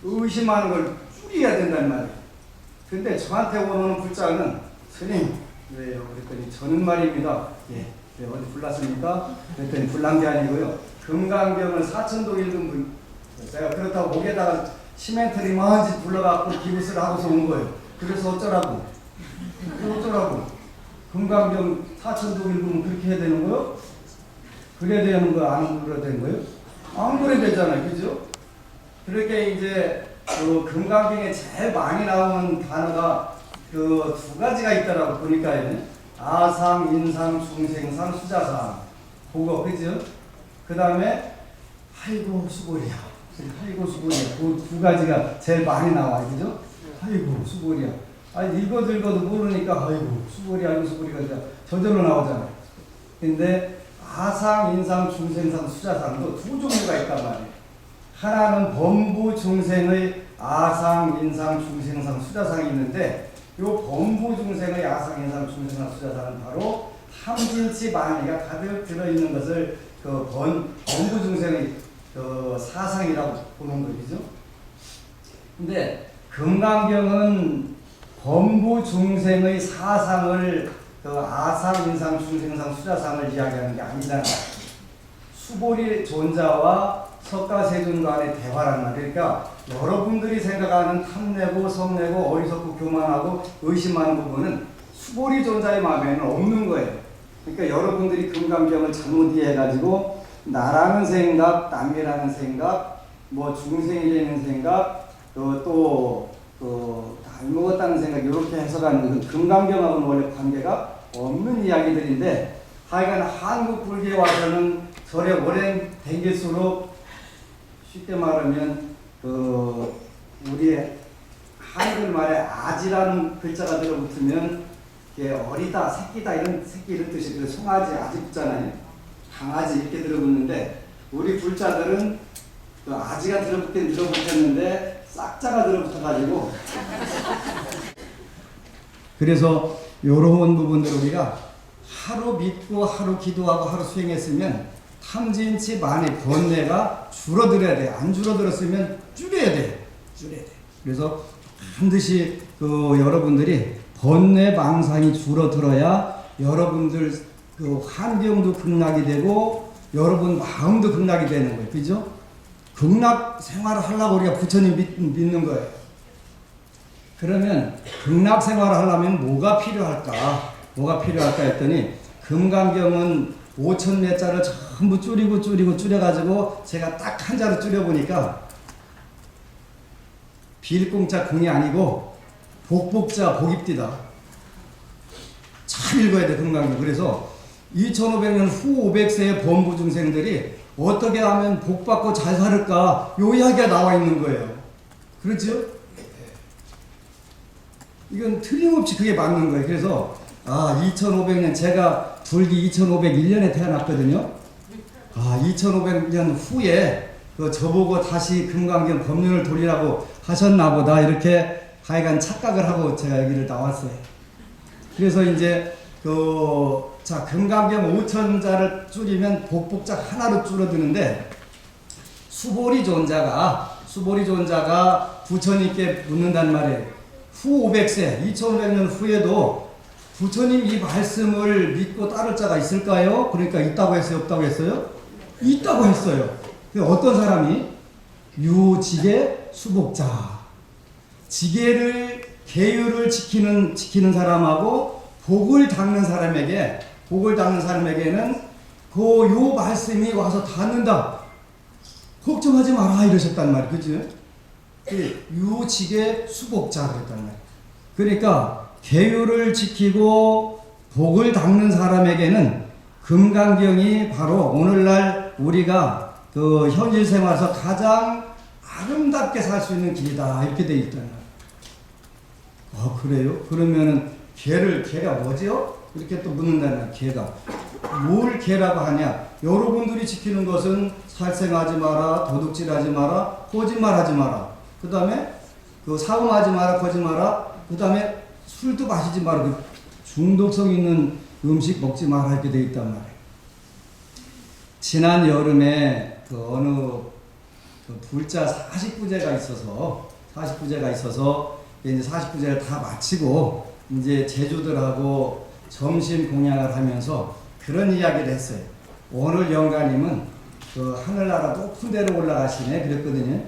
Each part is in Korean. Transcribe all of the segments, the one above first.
의심하는 걸 줄여야 된단 말이에요. 근데 저한테 오는 불자는 스님 왜요? 그랬더니 저는 말입니다. 예, 네, 어디 불났습니까? 그랬더니 불난 게 아니고요. 금강경을 사천도 읽은 분, 제가 그렇다고 목에다가 시멘트를 이만지 불러갖고 기부스를 하고서 온 거예요. 그래서 어쩌라고? 금강경 사천도 읽으면 그렇게 해야 되는 거요? 그래야 되는 거 안 그래야 되는 거예요? 안 그래야 되잖아요, 그죠? 그렇게 이제 그 금강경에 제일 많이 나오는 단어가 그 두 가지가 있더라고 보니까요. 아상, 인상, 중생상, 수자상. 그거 그죠? 그 다음에 아이고 수고리야. 아이고 수고리야. 그 두 가지가 제일 많이 나와요, 그죠? 아이고 수고리야. 아니 읽어도 모르니까 아이고 수고리야, 아이고 수고리가 저절로 나오잖아요. 근데 아상, 인상, 중생상, 수자상도 두 종류가 있단 말이에요. 하나는 범부 중생의 아상, 인상, 중생상, 수자상이 있는데 이 범부 중생의 아상, 인상, 중생상, 수자상은 바로 탐진치 만이가 가득 들어있는 것을 그 범부 중생의 그 사상이라고 보는 거죠. 근데 금강경은 범부 중생의 사상을 그 아상, 인상, 중생상, 수자상을 이야기하는 게 아니잖아요. 수보리 존자와 석가세존 간의 대화란 말이에요. 그러니까 여러분들이 생각하는 탐내고 성내고 어리석고 교만하고 의심하는 부분은 수보리 존자의 마음에는 없는 거예요. 그러니까 여러분들이 금강경을 잘못 이해해가지고 나라는 생각, 남이라는 생각, 뭐 중생이라는 생각, 또 닮먹었다는 생각 이렇게 해석하는 그 금강경하고는 원래 관계가 없는 이야기들인데 하여간 한국 불교에 와서는 절에 오래 댕길수록 쉽게 말하면 그 우리 한글 말에 아지라는 글자가 들어붙으면 이게 어리다, 새끼다 이런 뜻이 그 송아지 아지 붙잖아요. 강아지 이렇게 들어붙는데 우리 불자들은 그 아지가 들어붙었는데 싹자가 들어붙어가지고 그래서 이런 부분들 우리가 하루 믿고 하루 기도하고 하루 수행했으면 탐진치 만의 번뇌가 줄어들어야 돼. 안 줄어들었으면 줄여야 돼. 그래서 반드시 그 여러분들이 번뇌 망상이 줄어들어야 여러분들 그 환경도 극락이 되고 여러분 마음도 극락이 되는 거예요. 그죠? 극락 생활을 하려고 우리가 부처님 믿는 거예요. 그러면 극락 생활을 하려면 뭐가 필요할까 했더니 금강경은 5천 몇 자를 전부 줄여가지고 제가 딱 한 자로 줄여보니까 빌공자 공이 아니고 복복자 복입디다. 잘 읽어야 돼 금강경. 그래서 2500년 후 500세의 범부 중생들이 어떻게 하면 복받고 잘 살을까 요 이야기가 나와 있는 거예요. 그렇죠? 이건 틀림없이 그게 맞는 거예요. 그래서 2500년 제가 불기 2501년에 태어났거든요. 2500년 후에 그 저보고 다시 금강경 법륜을 돌리라고 하셨나 보다 이렇게 하여간 착각을 하고 제가 여기를 나왔어요. 그래서 이제 금강경 5천자를 줄이면 복복자 하나로 줄어드는데 수보리 존자가 부처님께 묻는단 말이에요. 후 500세 2500년 후에도 부처님 이 말씀을 믿고 따를 자가 있을까요? 그러니까 있다고 했어요? 없다고 했어요? 있다고 했어요. 어떤 사람이? 유지계 수복자. 계율을 지키는 사람하고 복을 닦는 사람에게는 요 말씀이 와서 닿는다. 걱정하지 마라 이러셨단 말이에요. 그죠? 유지계 수복자 그랬단 말이에요. 그러니까 계율을 지키고 복을 닦는 사람에게는 금강경이 바로 오늘날 우리가 그 현실 생활에서 가장 아름답게 살 수 있는 길이다 이렇게 돼 있잖아요. 그래요? 그러면은 개가 뭐지요? 이렇게 또 묻는다는 개가 뭘 개라고 하냐? 여러분들이 지키는 것은 살생하지 마라, 도둑질하지 마라, 거짓말하지 마라. 그 다음에 사음하지 마라, 거짓말하라. 그 다음에 술도 마시지 마라. 중독성 있는 음식 먹지 마라 이렇게 돼 있단 말이에요. 지난 여름에 어느 그 불자 49제가 있어서 이제 49제를 다 마치고 이제 제주들하고 점심 공양을 하면서 그런 이야기를 했어요. 오늘 영가님은 그 하늘나라 높은 데로 올라가시네 그랬거든요.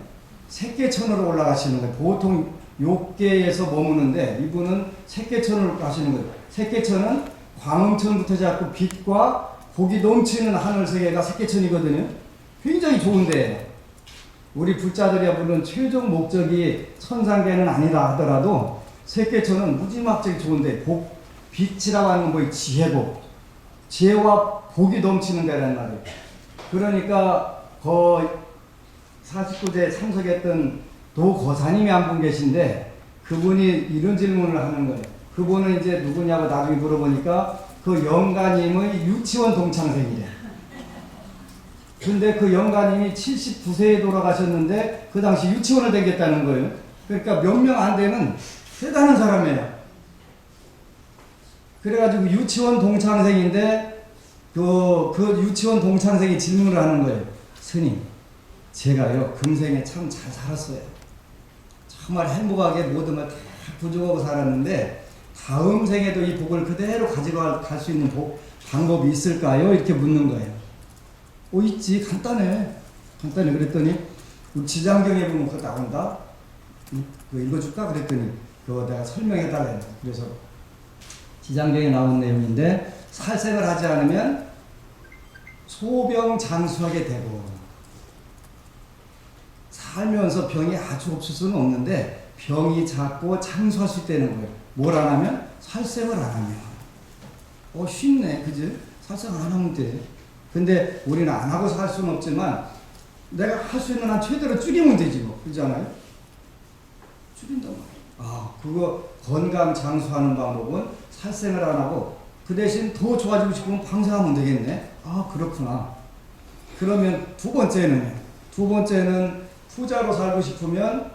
색계천으로 올라가시는 거예요. 보통 욕계에서 머무는데 이분은 색계천으로 가시는 거예요. 색계천은 광음천부터 잡고 빛과 복이 넘치는 하늘세계가 색계천이거든요. 굉장히 좋은데 우리 불자들이 부르는 최종 목적이 천상계는 아니다 하더라도 색계천은 무지막지하게 좋은데 빛이라고 하는 건 뭐예요? 지혜복. 지혜와 복이 넘치는 데란 말이에요. 그러니까 그 49제 참석했던 도거사님이 한 분 계신데 그분이 이런 질문을 하는 거예요. 그분은 이제 누구냐고 나중에 물어보니까 그 영가님의 유치원 동창생이래. 근데 그 영가님이 79세에 돌아가셨는데 그 당시 유치원을 다녔다는 거예요. 그러니까 몇 명 안 되는 대단한 사람이에요. 그래가지고 유치원 동창생인데 그 유치원 동창생이 질문을 하는 거예요. 스님, 제가요 금생에 참 잘 살았어요. 정말 행복하게 모든 걸 다 부족하고 살았는데 다음 생에도 이 복을 그대로 가지고 갈 수 있는 방법이 있을까요? 이렇게 묻는 거예요. 있지. 간단해. 그랬더니 지장경에 보면 그거 나온다. 그거 읽어줄까? 그랬더니 그거 내가 설명해달래. 그래서 지장경에 나온 내용인데 살생을 하지 않으면 소병장수하게 되고 살면서 병이 아주 없을 수는 없는데 병이 작고 장수할 수 있다는 거예요. 뭘 안 하면? 살생을 안 하면. 쉽네. 그지? 살생을 안 하면 돼. 근데 우리는 안 하고 살 수는 없지만 내가 할 수 있는 한 최대로 줄이면 되지 뭐. 그렇잖아요? 줄인단 말이에요. 그거 건강 장수하는 방법은 살생을 안 하고 그 대신 더 좋아지고 싶으면 방생하면 되겠네. 그렇구나. 그러면 두 번째는 부자로 살고 싶으면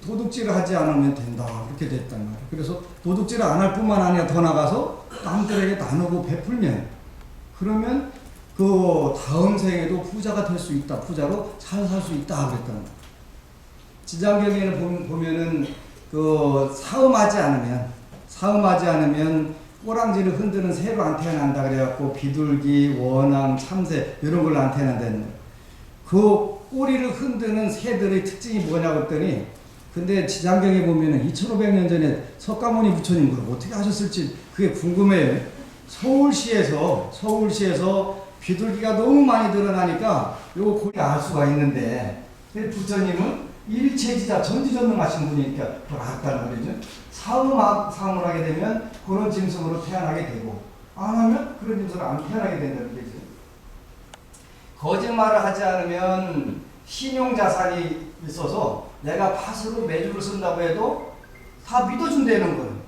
도둑질을 하지 않으면 된다. 이렇게 됐단 말이에요. 그래서 도둑질을 안 할 뿐만 아니라 더 나가서 남들에게 나누고 베풀면 그러면 그 다음 생에도 부자가 될 수 있다. 부자로 잘 살 수 있다. 그랬다는 거예요. 지장경에는 보면은 그 사음하지 않으면 꼬랑지를 흔드는 새로 안 태어난다 그래갖고 비둘기, 원앙, 참새 이런 걸로 안 태어난다는 거예요. 그 꼬리를 흔드는 새들의 특징이 뭐냐고 했더니 근데 지장경에 보면은 2500년 전에 석가모니 부처님 그걸 어떻게 하셨을지 그게 궁금해요. 서울시에서 비둘기가 너무 많이 드러나니까 요거 거의 알 수가 있는데 부처님은 일체지자 전지전능하신 분이니까 그걸 알았단 말이죠. 사음을 하게 되면 그런 짐승으로 태어나게 되고 안 하면 그런 짐승으로 안 태어나게 된다는 거죠. 거짓말을 하지 않으면 신용자산이 있어서 내가 팥으로 매주를 쓴다고 해도 다 믿어준다는 거예요.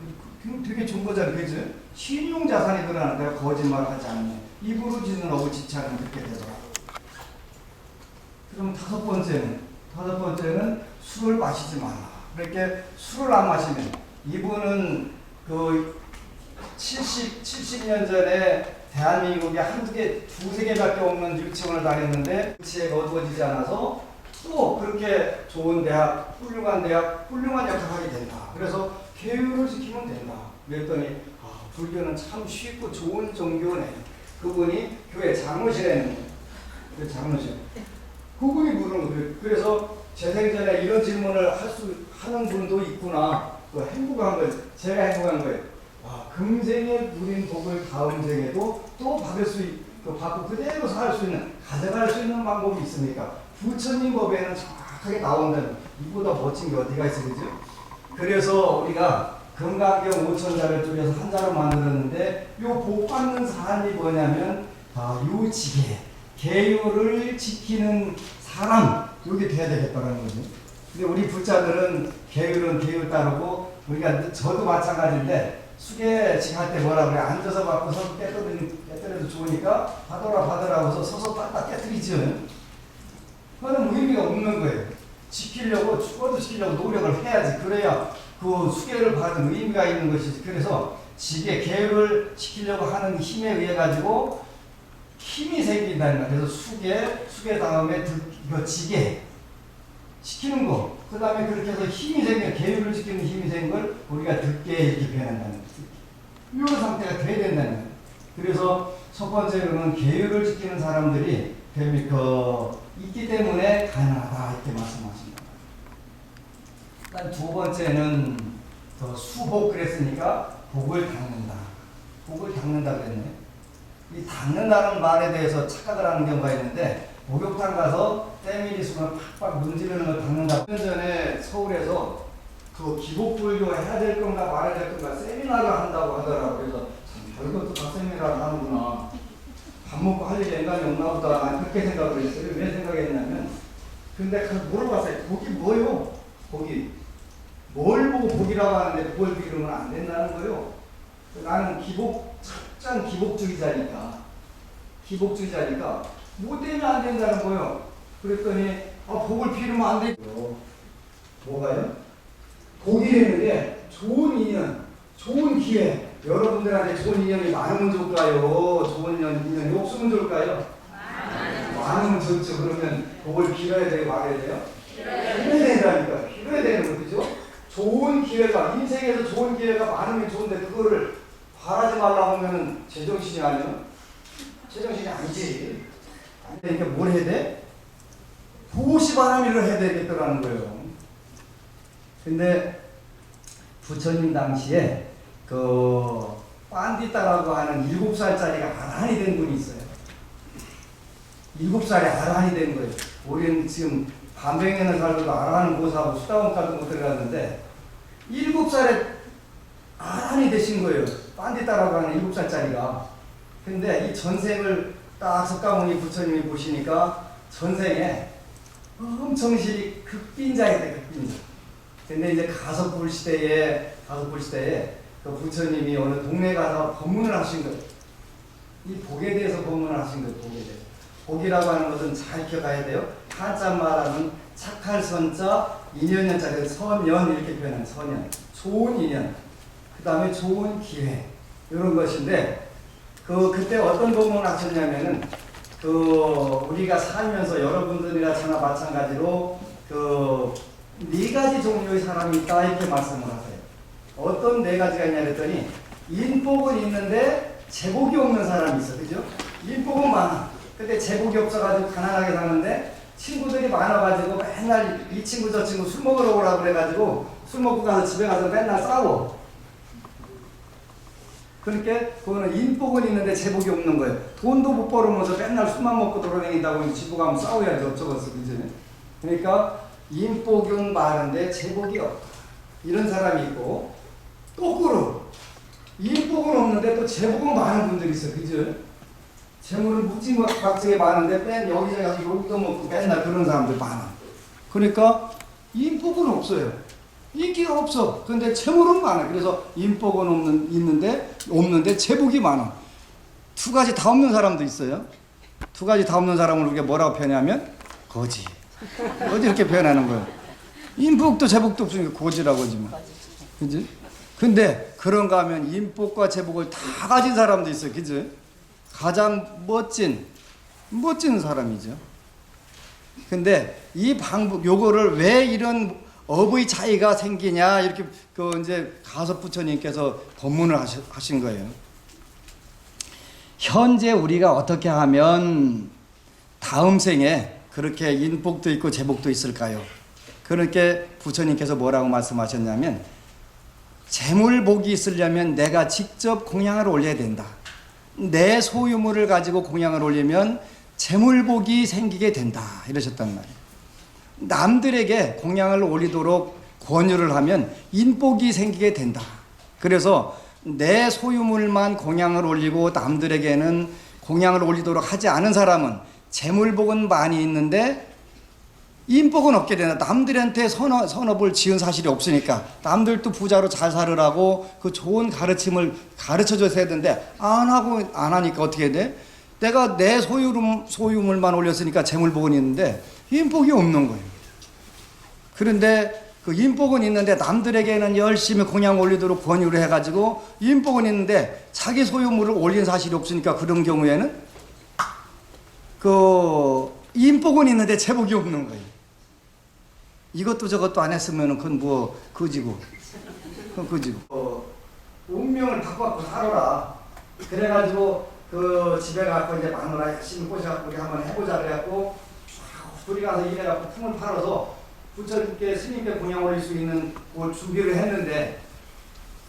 되게 좋은 거잖아요. 그죠? 신용자산이 드러나는 거야. 거짓말을 하지 않으면. 입으로 짓는하고 짓지 않으면 그렇게 되더라고요. 그럼 다섯 번째는 술을 마시지 마라. 그렇게 술을 안 마시면 이분은 그 70년 전에 대한민국에 두세 개밖에 없는 유치원을 다녔는데 지혜가 어두워지지 않아서 또 그렇게 좋은 대학, 훌륭한 역할을 하게 된다. 그래서 계율을 지키면 된다. 그랬더니 불교는 참 쉽고 좋은 종교네. 그분이 교회 장로시라는 거예요. 장로실. 그분이 물은 거예요. 그래서 재생전에 이런 질문을 하는 분도 있구나. 행복한 거예요. 제가 행복한 거예요. 금생에 누린 복을 다음 생에도 또 받고 그대로 살 수 있는, 가져갈 수 있는 방법이 있습니까? 부처님 법에는 정확하게 나온다는, 이보다 멋진 게 어디가 있어, 그죠? 그래서 우리가 금강경 5천자를 줄여서 한 자로 만들었는데, 요 복 받는 사람이 뭐냐면, 요 지계, 계율을 지키는 사람, 요게 돼야 되겠다는 거죠. 근데 우리 불자들은 계율은 계율 따르고, 우리가 저도 마찬가지인데, 수계직 할 때 뭐라 그래? 앉아서 받고 서서 깨뜨려도 좋으니까 받으라고 해서 서서 딱딱 깨뜨리죠. 그거는 의미가 없는 거예요. 죽어도 지키려고 노력을 해야지. 그래야 그 수계를 받은 의미가 있는 것이지. 그래서 지계 계율을 지키려고 하는 힘에 의해 가지고 힘이 생긴다는 거야. 그래서 수계 다음에 이거 지게 시키는 거. 그 다음에 그렇게 해서 힘이 생겨, 계율을 지키는 힘이 생긴 걸 우리가 듣게 이렇게 표현한다는 거야. 이런 상태가 돼야 된다는 거야. 그래서 첫 번째로는 계율을 지키는 사람들이 있기 때문에 가능하다 이렇게 말씀하십니다. 그다음 두 번째는 수복 그랬으니까 복을 닦는다. 복을 닦는다 그랬네. 이 닦는다는 말에 대해서 착각을 하는 경우가 있는데 목욕탕 가서 때밀이 숨을 팍팍 문지르는 걸 닦는다. 1년 전에 서울에서 그 기복불교 해야 될 건가 말아야 될 건가 세미나를 한다고 하더라고요. 그래서 참 별것도 다 세미나를 하는구나. 밥 먹고 할 일이 인간이 없나 보다. 난 그렇게 생각을 했어요. 왜 생각했냐면 근데 물어봤어요. 복이 뭐요? 복이 뭘 보고 복이라고 하는데 복을 빌으면 안 된다는 거예요. 나는 철저한 기복주의자니까 뭐 때문에 안 된다는 거예요. 그랬더니 복을 빌으면 안 되고 뭐가요? 복이라는 게 좋은 인연, 좋은 기회. 여러분들한테 좋은 인연이 많으면 좋을까요? 좋은 인연이 없으면 좋을까요? 많으면 좋죠. 그러면 복을 빌어야 돼요? 말해야 돼요? 빌어야 된다니까. 빌어야 되는 거죠. 좋은 기회가, 인생에서 좋은 기회가 많으면 좋은데 그거를 바라지 말라고 하면 제정신이 아니야? 제정신이 아니지. 그러니까 뭘 해야 돼? 보시바라미를 해야 되겠더라는 거예요. 근데 부처님 당시에 빤디따라고 하는 7살짜리가 아라한이 된 분이 있어요. 7살에 아라한이 된 거예요. 우리는 지금 반백년을 살고도 아라한 보사하고 수다원까지 못 들어갔는데 7살에 아라한이 되신 거예요. 빤디따라고 하는 7살짜리가. 근데 이 전생을 딱 석가모니 부처님이 보시니까 전생에 엄청 극빈자였대, 극빈자. 근데 이제 가석불 시대에 그 부처님이 어느 동네 가서 법문을 하신 거예요. 이 복에 대해서 법문을 하신 거예요. 복에 대해서. 복이라고 하는 것은 잘 기억해야 돼요. 한자 말하면 착할 선자, 인연연자, 선연 이렇게 표현하는 선연. 좋은 인연. 그 다음에 좋은 기회. 이런 것인데 그때 어떤 법문을 하셨냐면은 우리가 살면서 여러분들이나 저나 마찬가지로 4가지 종류의 사람이 있다 이렇게 말씀을 하세요. 어떤 4가지가 있냐 그랬더니 인복은 있는데 제복이 없는 사람이 있어. 그죠? 인복은 많아. 근데 제복이 없어가지고 가난하게 사는데 친구들이 많아가지고 맨날 이 친구 저 친구 술 먹으러 오라고 그래가지고 술 먹고 가서 집에 가서 맨날 싸워. 그러니까 그거는 인복은 있는데 제복이 없는 거예요. 돈도 못 벌으면서 맨날 술만 먹고 돌아다닌다고 집에 가면 싸워야지 어쩌겠어. 그죠? 그러니까 인복은 많은데 제복이 없다. 이런 사람이 있고 거꾸로 인복은 없는데 또 제복은 많은 분들이 있어. 그죠? 재물은 무지막지하게 많은데 맨 여기저기 가서 여기도 먹고 맨날 그런 사람들 많아. 그러니까 인복은 없어요. 인기가 없어. 근데 재물은 많아. 그래서 인복은 없는데 제복이 많아. 2가지 다 없는 사람도 있어요. 2가지 다 없는 사람을 우리가 뭐라고 표현하면 거지. 거지 이렇게 표현하는 거예요. 인복도 제복도 없으니까 거지라고 하지 뭐. 그지? 근데 그런가 하면 인복과 제복을 다 가진 사람도 있어요. 그지? 가장 멋진 사람이죠. 근데 이 요거를 왜 이런 업의 차이가 생기냐 이렇게 이제 가섭 부처님께서 법문을 하신 거예요. 현재 우리가 어떻게 하면 다음 생에 그렇게 인복도 있고 제복도 있을까요? 그렇게 부처님께서 뭐라고 말씀하셨냐면 재물복이 있으려면 내가 직접 공양을 올려야 된다. 내 소유물을 가지고 공양을 올리면 재물복이 생기게 된다 이러셨단 말이에요. 남들에게 공양을 올리도록 권유를 하면 인복이 생기게 된다. 그래서 내 소유물만 공양을 올리고 남들에게는 공양을 올리도록 하지 않은 사람은 재물복은 많이 있는데 인복은 없게 된다. 남들한테 선업을 지은 사실이 없으니까 남들도 부자로 잘 살으라고 그 좋은 가르침을 가르쳐줘야 되는데 안 하니까 어떻게 돼? 내가 내 소유물만 올렸으니까 재물복은 있는데 인복이 없는 거예요. 그런데 그 인복은 있는데 남들에게는 열심히 공양 올리도록 권유를 해가지고 인복은 있는데 자기 소유물을 올린 사실이 없으니까 그런 경우에는 그 인복은 있는데 제복이 없는 거예요. 이것도 저것도 안 했으면 그건 뭐 그지고 운명을 바꿔갖고 살아라. 그래가지고 그 집에 가서 이제 마누라 열심히 꼬셔갖고 우리 한번 해보자 그래갖고 둘이 가서 일해갖고 품을 팔아서 부처님께 스님께 공양 올릴 수 있는 그 준비를 했는데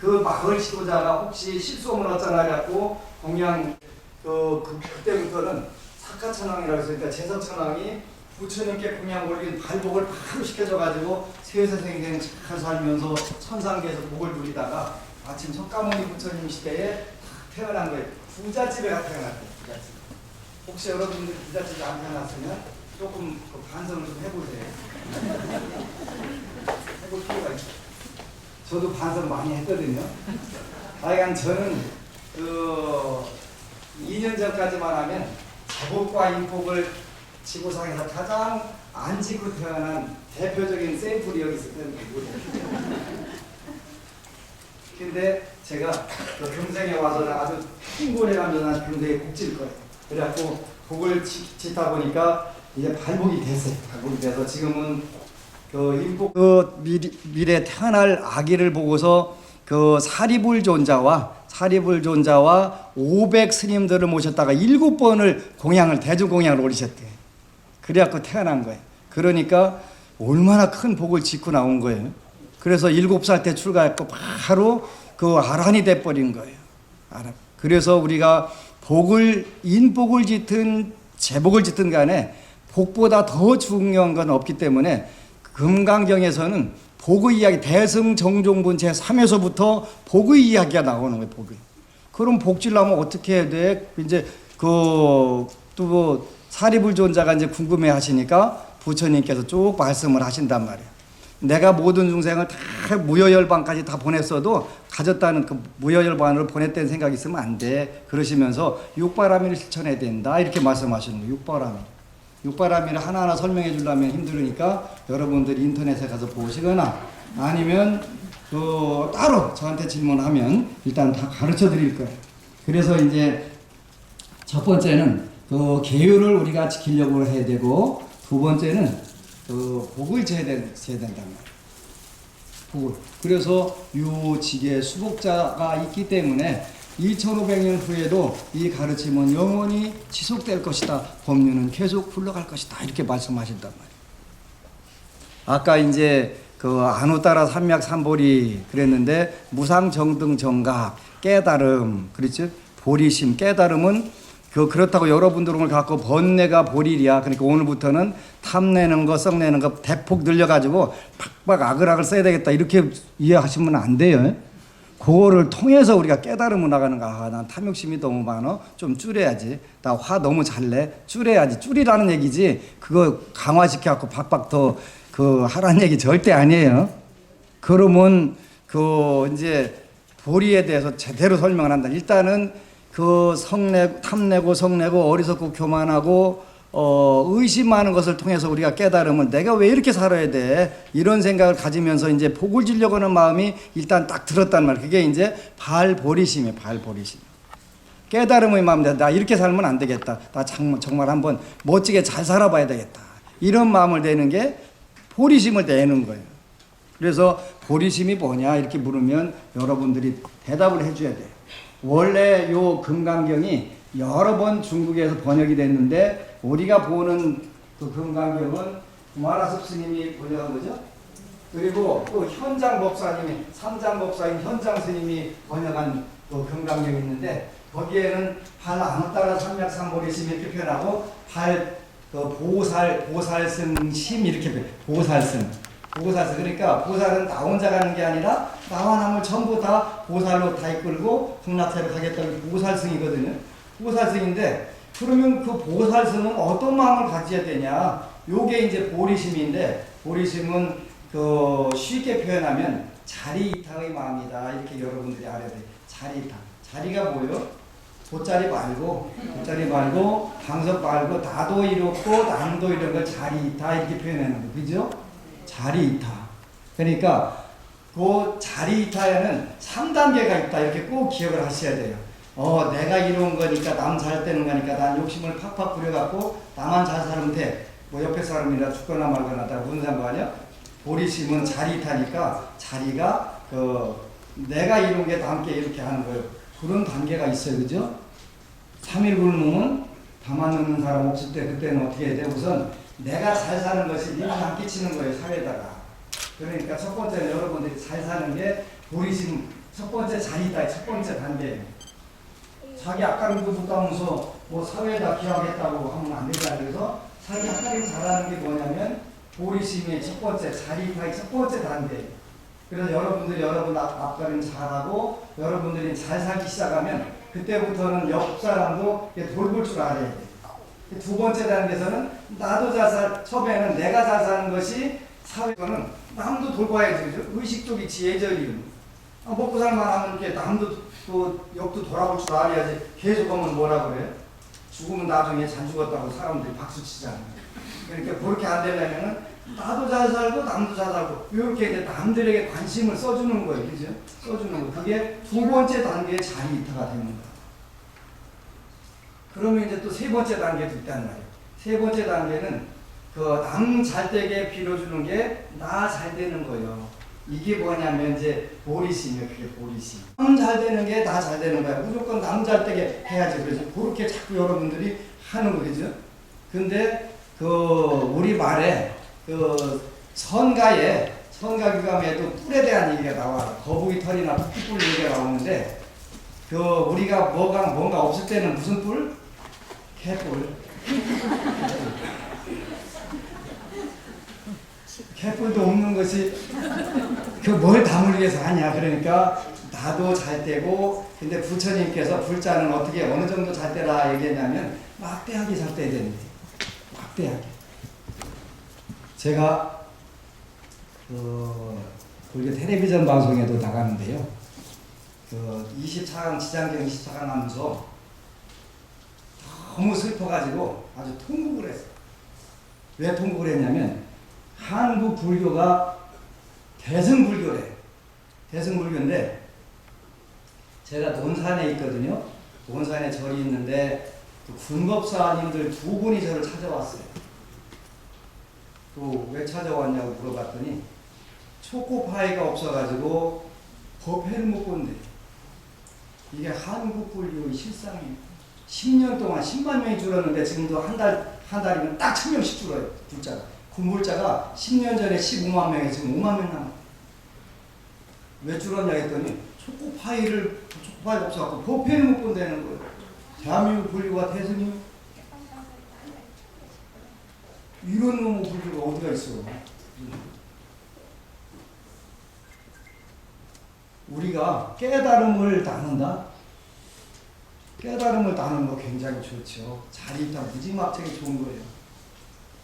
그 마을 지도자가 혹시 실수하면 어쩌나 해갖고 공양 그때부터는 사카천왕이라고 해서 그러니까 제석천왕이 부처님께 공양 올린 발복을 바로 시켜줘가지고 세세생생 잘 살면서 천상계에서 복을 누리다가 마침 석가모니 부처님 시대에 태어난 거예요. 부잣집에 태어났대요. 부잣집. 혹시 여러분들 부잣집에 안 태어났으면 조금 반성을 좀 해보세요. 해볼 필요가 있어요. 저도 반성 많이 했거든요. 하여간 저는 2년 전까지만 하면 제복과 인복을 지구상에서 가장 안 지고 태어난 대표적인 샘플이 여기 있었던 거예요. 근데 제가 경생에 와서는 아주 흰골이라면서 난 굉장히 복질 거예요. 그래갖고 복을 짓다 보니까 이제 발복이 됐어요. 발복이 돼서 지금은 그 인복 미래 태어날 아기를 보고서 그 사리불존자와 500 스님들을 모셨다가 7번을 공양을 대중 공양을 올리셨대요. 그래갖고 태어난 거예요. 그러니까 얼마나 큰 복을 짓고 나온 거예요. 그래서 7살 때 출가했고 바로 그 아란이 돼버린 거예요. 그래서 우리가 인복을 짓든 제복을 짓든 간에 복보다 더 중요한 건 없기 때문에 금강경에서는 복의 이야기 대승정종분 제3에서부터 복의 이야기가 나오는 거예요. 복의. 그럼 복지려면 어떻게 해야 돼? 이제 또 사리불존자가 이제 궁금해 하시니까 부처님께서 쭉 말씀을 하신단 말이에요. 내가 모든 중생을 다 무여열반까지 다 보냈어도 가졌다는 그 무여열반으로 보냈다는 생각이 있으면 안 돼. 그러시면서 육바라밀을 실천해야 된다. 이렇게 말씀하시는 거예요. 육바라밀을 하나하나 설명해 주려면 힘들으니까 여러분들이 인터넷에 가서 보시거나 아니면 따로 저한테 질문하면 일단 다 가르쳐 드릴 거예요. 그래서 이제 첫 번째는 계율을 우리가 지키려고 해야 되고 두 번째는 복을 재야 된단 말이에요. 복을. 그래서 유직의 수복자가 있기 때문에 2500년 후에도 이 가르침은 영원히 지속될 것이다. 법륜은 계속 굴러갈 것이다. 이렇게 말씀하신단 말이에요. 아까 이제 안우따라 삼맥삼보리 그랬는데 무상정등정각 깨달음 그렇죠? 보리심 깨달음은 그렇다고 여러분들 오늘 갖고 번뇌가 보리리야. 그러니까 오늘부터는 탐내는 거, 썩내는 거 대폭 늘려가지고 팍팍 아글아글 써야 되겠다. 이렇게 이해하시면 안 돼요. 그거를 통해서 우리가 깨달음을 나가는 거야. 난 탐욕심이 너무 많아. 좀 줄여야지. 나 화 너무 잘 내. 줄여야지. 줄이라는 얘기지. 그거 강화시켜갖고 팍팍 더 하라는 얘기 절대 아니에요. 그러면 이제 보리에 대해서 제대로 설명을 한다. 일단은 탐내고 성내고 어리석고 교만하고 의심하는 것을 통해서 우리가 깨달으면 내가 왜 이렇게 살아야 돼? 이런 생각을 가지면서 이제 복을 지려고 하는 마음이 일단 딱 들었단 말이에요. 그게 이제 발보리심이에요. 발보리심. 깨달음의 마음, 나 이렇게 살면 안 되겠다. 나 정말 한번 멋지게 잘 살아봐야 되겠다. 이런 마음을 내는 게 보리심을 내는 거예요. 그래서 보리심이 뭐냐 이렇게 물으면 여러분들이 대답을 해줘야 돼요. 원래 요 금강경이 여러 번 중국에서 번역이 됐는데 우리가 보는 그 금강경은 구마라섭 스님이 번역한 거죠. 그리고 또 현장 법사님이 삼장법사인 현장 스님이 번역한 그 금강경이 있는데 거기에는 발 안따라 삼맥삼보리심 이렇게 표현하고 발 보살승심 이렇게 표현. 보살승. 그러니까 보살은 나 혼자 가는 게 아니라 나와 남을 전부 다 보살로 다 이끌고 극락세로 가겠다는 보살승이거든요. 보살승인데 그러면 그 보살승은 어떤 마음을 가져야 되냐? 요게 이제 보리심인데 보리심은 쉽게 표현하면 자리이탕의 마음이다. 이렇게 여러분들이 알아야 돼요. 자리이탕. 자리가 뭐예요? 돗자리 말고 방석 말고 나도 이렇고 남도 이런 걸 자리이타 이렇게 표현하는 거 그죠? 자리이타. 그러니까 그 자리이타에는 3단계가 있다. 이렇게 꼭 기억을 하셔야 돼요. 내가 이룬 거니까 남 잘 되는 거니까 난 욕심을 팍팍 부려갖고 나만 잘 살면 돼. 뭐 옆에 사람이라 죽거나 말거나 다 무슨 상관이야? 보리심은 자릿하니까 자리가 내가 이룬 게 남게 이렇게 하는 거예요. 그런 단계가 있어요. 그죠? 3일 굶으면 가만 넣는 사람 없을 때 그때는 어떻게 해야 돼? 우선 내가 잘 사는 것이 님이 안 끼치는 거예요. 사회에다가. 그러니까 첫 번째는 여러분들이 잘 사는 게 보리심 첫 번째 자리다. 첫 번째 단계예요. 자기 앞가림도 못하면서 뭐 사회에다 기여하겠다고 하면 안 되잖아요. 그래서 자기 앞가림 잘하는 게 뭐냐면 보리심의 첫 번째 자리파의 첫 번째 단계예요. 그래서 여러분들이 여러분 앞가림 잘하고 여러분들이 잘 살기 시작하면 그때부터는 옆 사람도 돌볼 줄 알아야 돼요. 두 번째 단계에서는 나도 잘 살, 처음에는 내가 잘 사는 것이 사회에서는 남도 돌봐야지. 그죠? 의식적이 지혜적이에요. 먹고 살만 하면 이렇게 남도 또 옆도 돌아볼 줄 알아야지. 계속 하면 뭐라 그래요? 죽으면 나중에 잘 죽었다고 사람들이 박수 치잖아요. 그러니까 그렇게 안 되려면은 나도 잘 살고 남도 잘 살고 이렇게 이제 남들에게 관심을 써주는 거예요. 그죠? 써주는 거. 그게 두 번째 단계의 자리이타가 되는 거예요. 그러면 이제 또 세 번째 단계도 있단 말이에요. 세 번째 단계는 남 잘 되게 빌어주는 게 나 잘 되는 거예요. 이게 뭐냐면 이제 보리심이에요. 그게 보리심. 남 잘 되는 게 나 잘 되는 거야. 무조건 남 잘 되게 해야지. 그래서 그렇게 자꾸 여러분들이 하는 거죠. 근데 우리 말에 선가기감에도 뿔에 대한 얘기가 나와요. 거북이 털이나 뿔 얘기가 나오는데 우리가 뭔가 없을 때는 무슨 뿔? 개뿔. 개뿔도 없는 것이 뭘 담을 위해서 하냐. 그러니까 나도 잘 되고 근데 부처님께서 불자는 어떻게 어느 정도 잘 되라 얘기했냐면 막대하게 잘 돼야 되는데 막대하게. 제가 우리 텔레비전 방송에도 나가는데요. 24강 지장경 24강 하면서 너무 슬퍼가지고 아주 통곡을 했어요. 왜 통곡을 했냐면 한국 불교가 대승불교래. 대승불교인데 제가 논산에 있거든요. 논산에 절이 있는데 군법사님들 두 분이 저를 찾아왔어요. 또 왜 찾아왔냐고 물어봤더니 초코파이가 없어가지고 법회를 못 본대. 이게 한국 불교의 실상이에요. 10년 동안 10만 명이 줄었는데 지금도 한 달이면 딱 1000명씩 줄어요. 불자가. 군불자가 10년 전에 15만 명에 지금 5만 명 남았어요. 왜 줄었냐 했더니 초코파이가 없어갖고 법회를 못 본다는 거예요. 대한민국 불교가 대승이요? 이런 놈의 불교가 어디가 있어? 우리가 깨달음을 나눈다? 깨달음을 나누는 거 굉장히 좋죠. 자리있다 무지막지하게 좋은 거예요.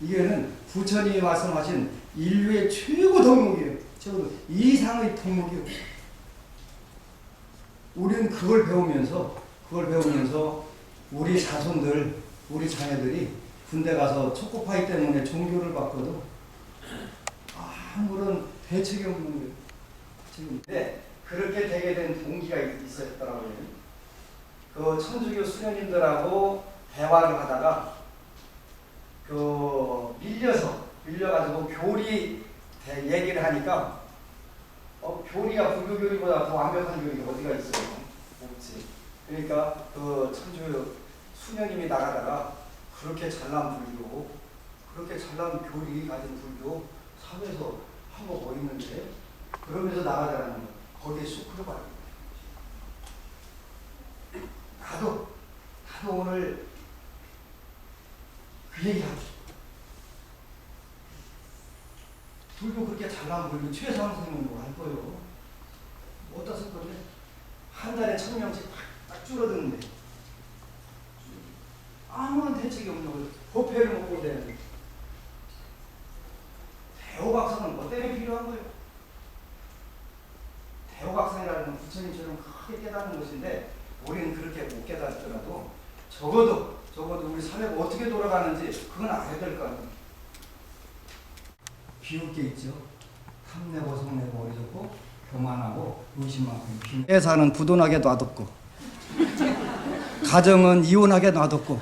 이게는 부처님이 말씀하신 인류의 최고 덕목이에요. 최고 이상의 덕목이에요. 우리는 그걸 배우면서 우리 자손들, 우리 자녀들이 군대 가서 초코파이 때문에 종교를 받고도 아무런 대책이 없는 거예요. 지금 그렇게 되게 된 동기가 있었더라고요. 천주교 수녀님들하고 대화를 하다가 밀려가지고 교리 얘기를 하니까 교리가 불교 교리보다 더 완벽한 교리가 어디가 있어요? 없지. 그러니까 천주교 수녀님이 나가다가 그렇게 잘난 불교, 그렇게 잘난 교리 가진 불교 사회에서 하고 뭐 있는데 그러면서 나가자는 거예요. 거기에 쑥 들어가요. 나도 오늘 그 얘기하고 싶어. 불교 그렇게 잘난 불교 최상 스님으로 할 거예요. 어디다 쓸 건데? 한 달에 1000명씩 딱 줄어드는데 아무런 대책이 없는 거예요. 법회를 못 보대는 대호각성은 뭐 때문에 필요한 거예요? 대호각성이라는 건 부처님처럼 크게 깨닫는 것인데 우리는 그렇게 못 깨닫더라도 적어도 우리 사회가 어떻게 돌아가는지 그건 알아야 될 거 아니에요. 비울 게 있죠. 탐내고 성내고 어리석고 교만하고 의심하고 에 사는 부도나게 놔뒀고 가정은 이혼하게 놔뒀고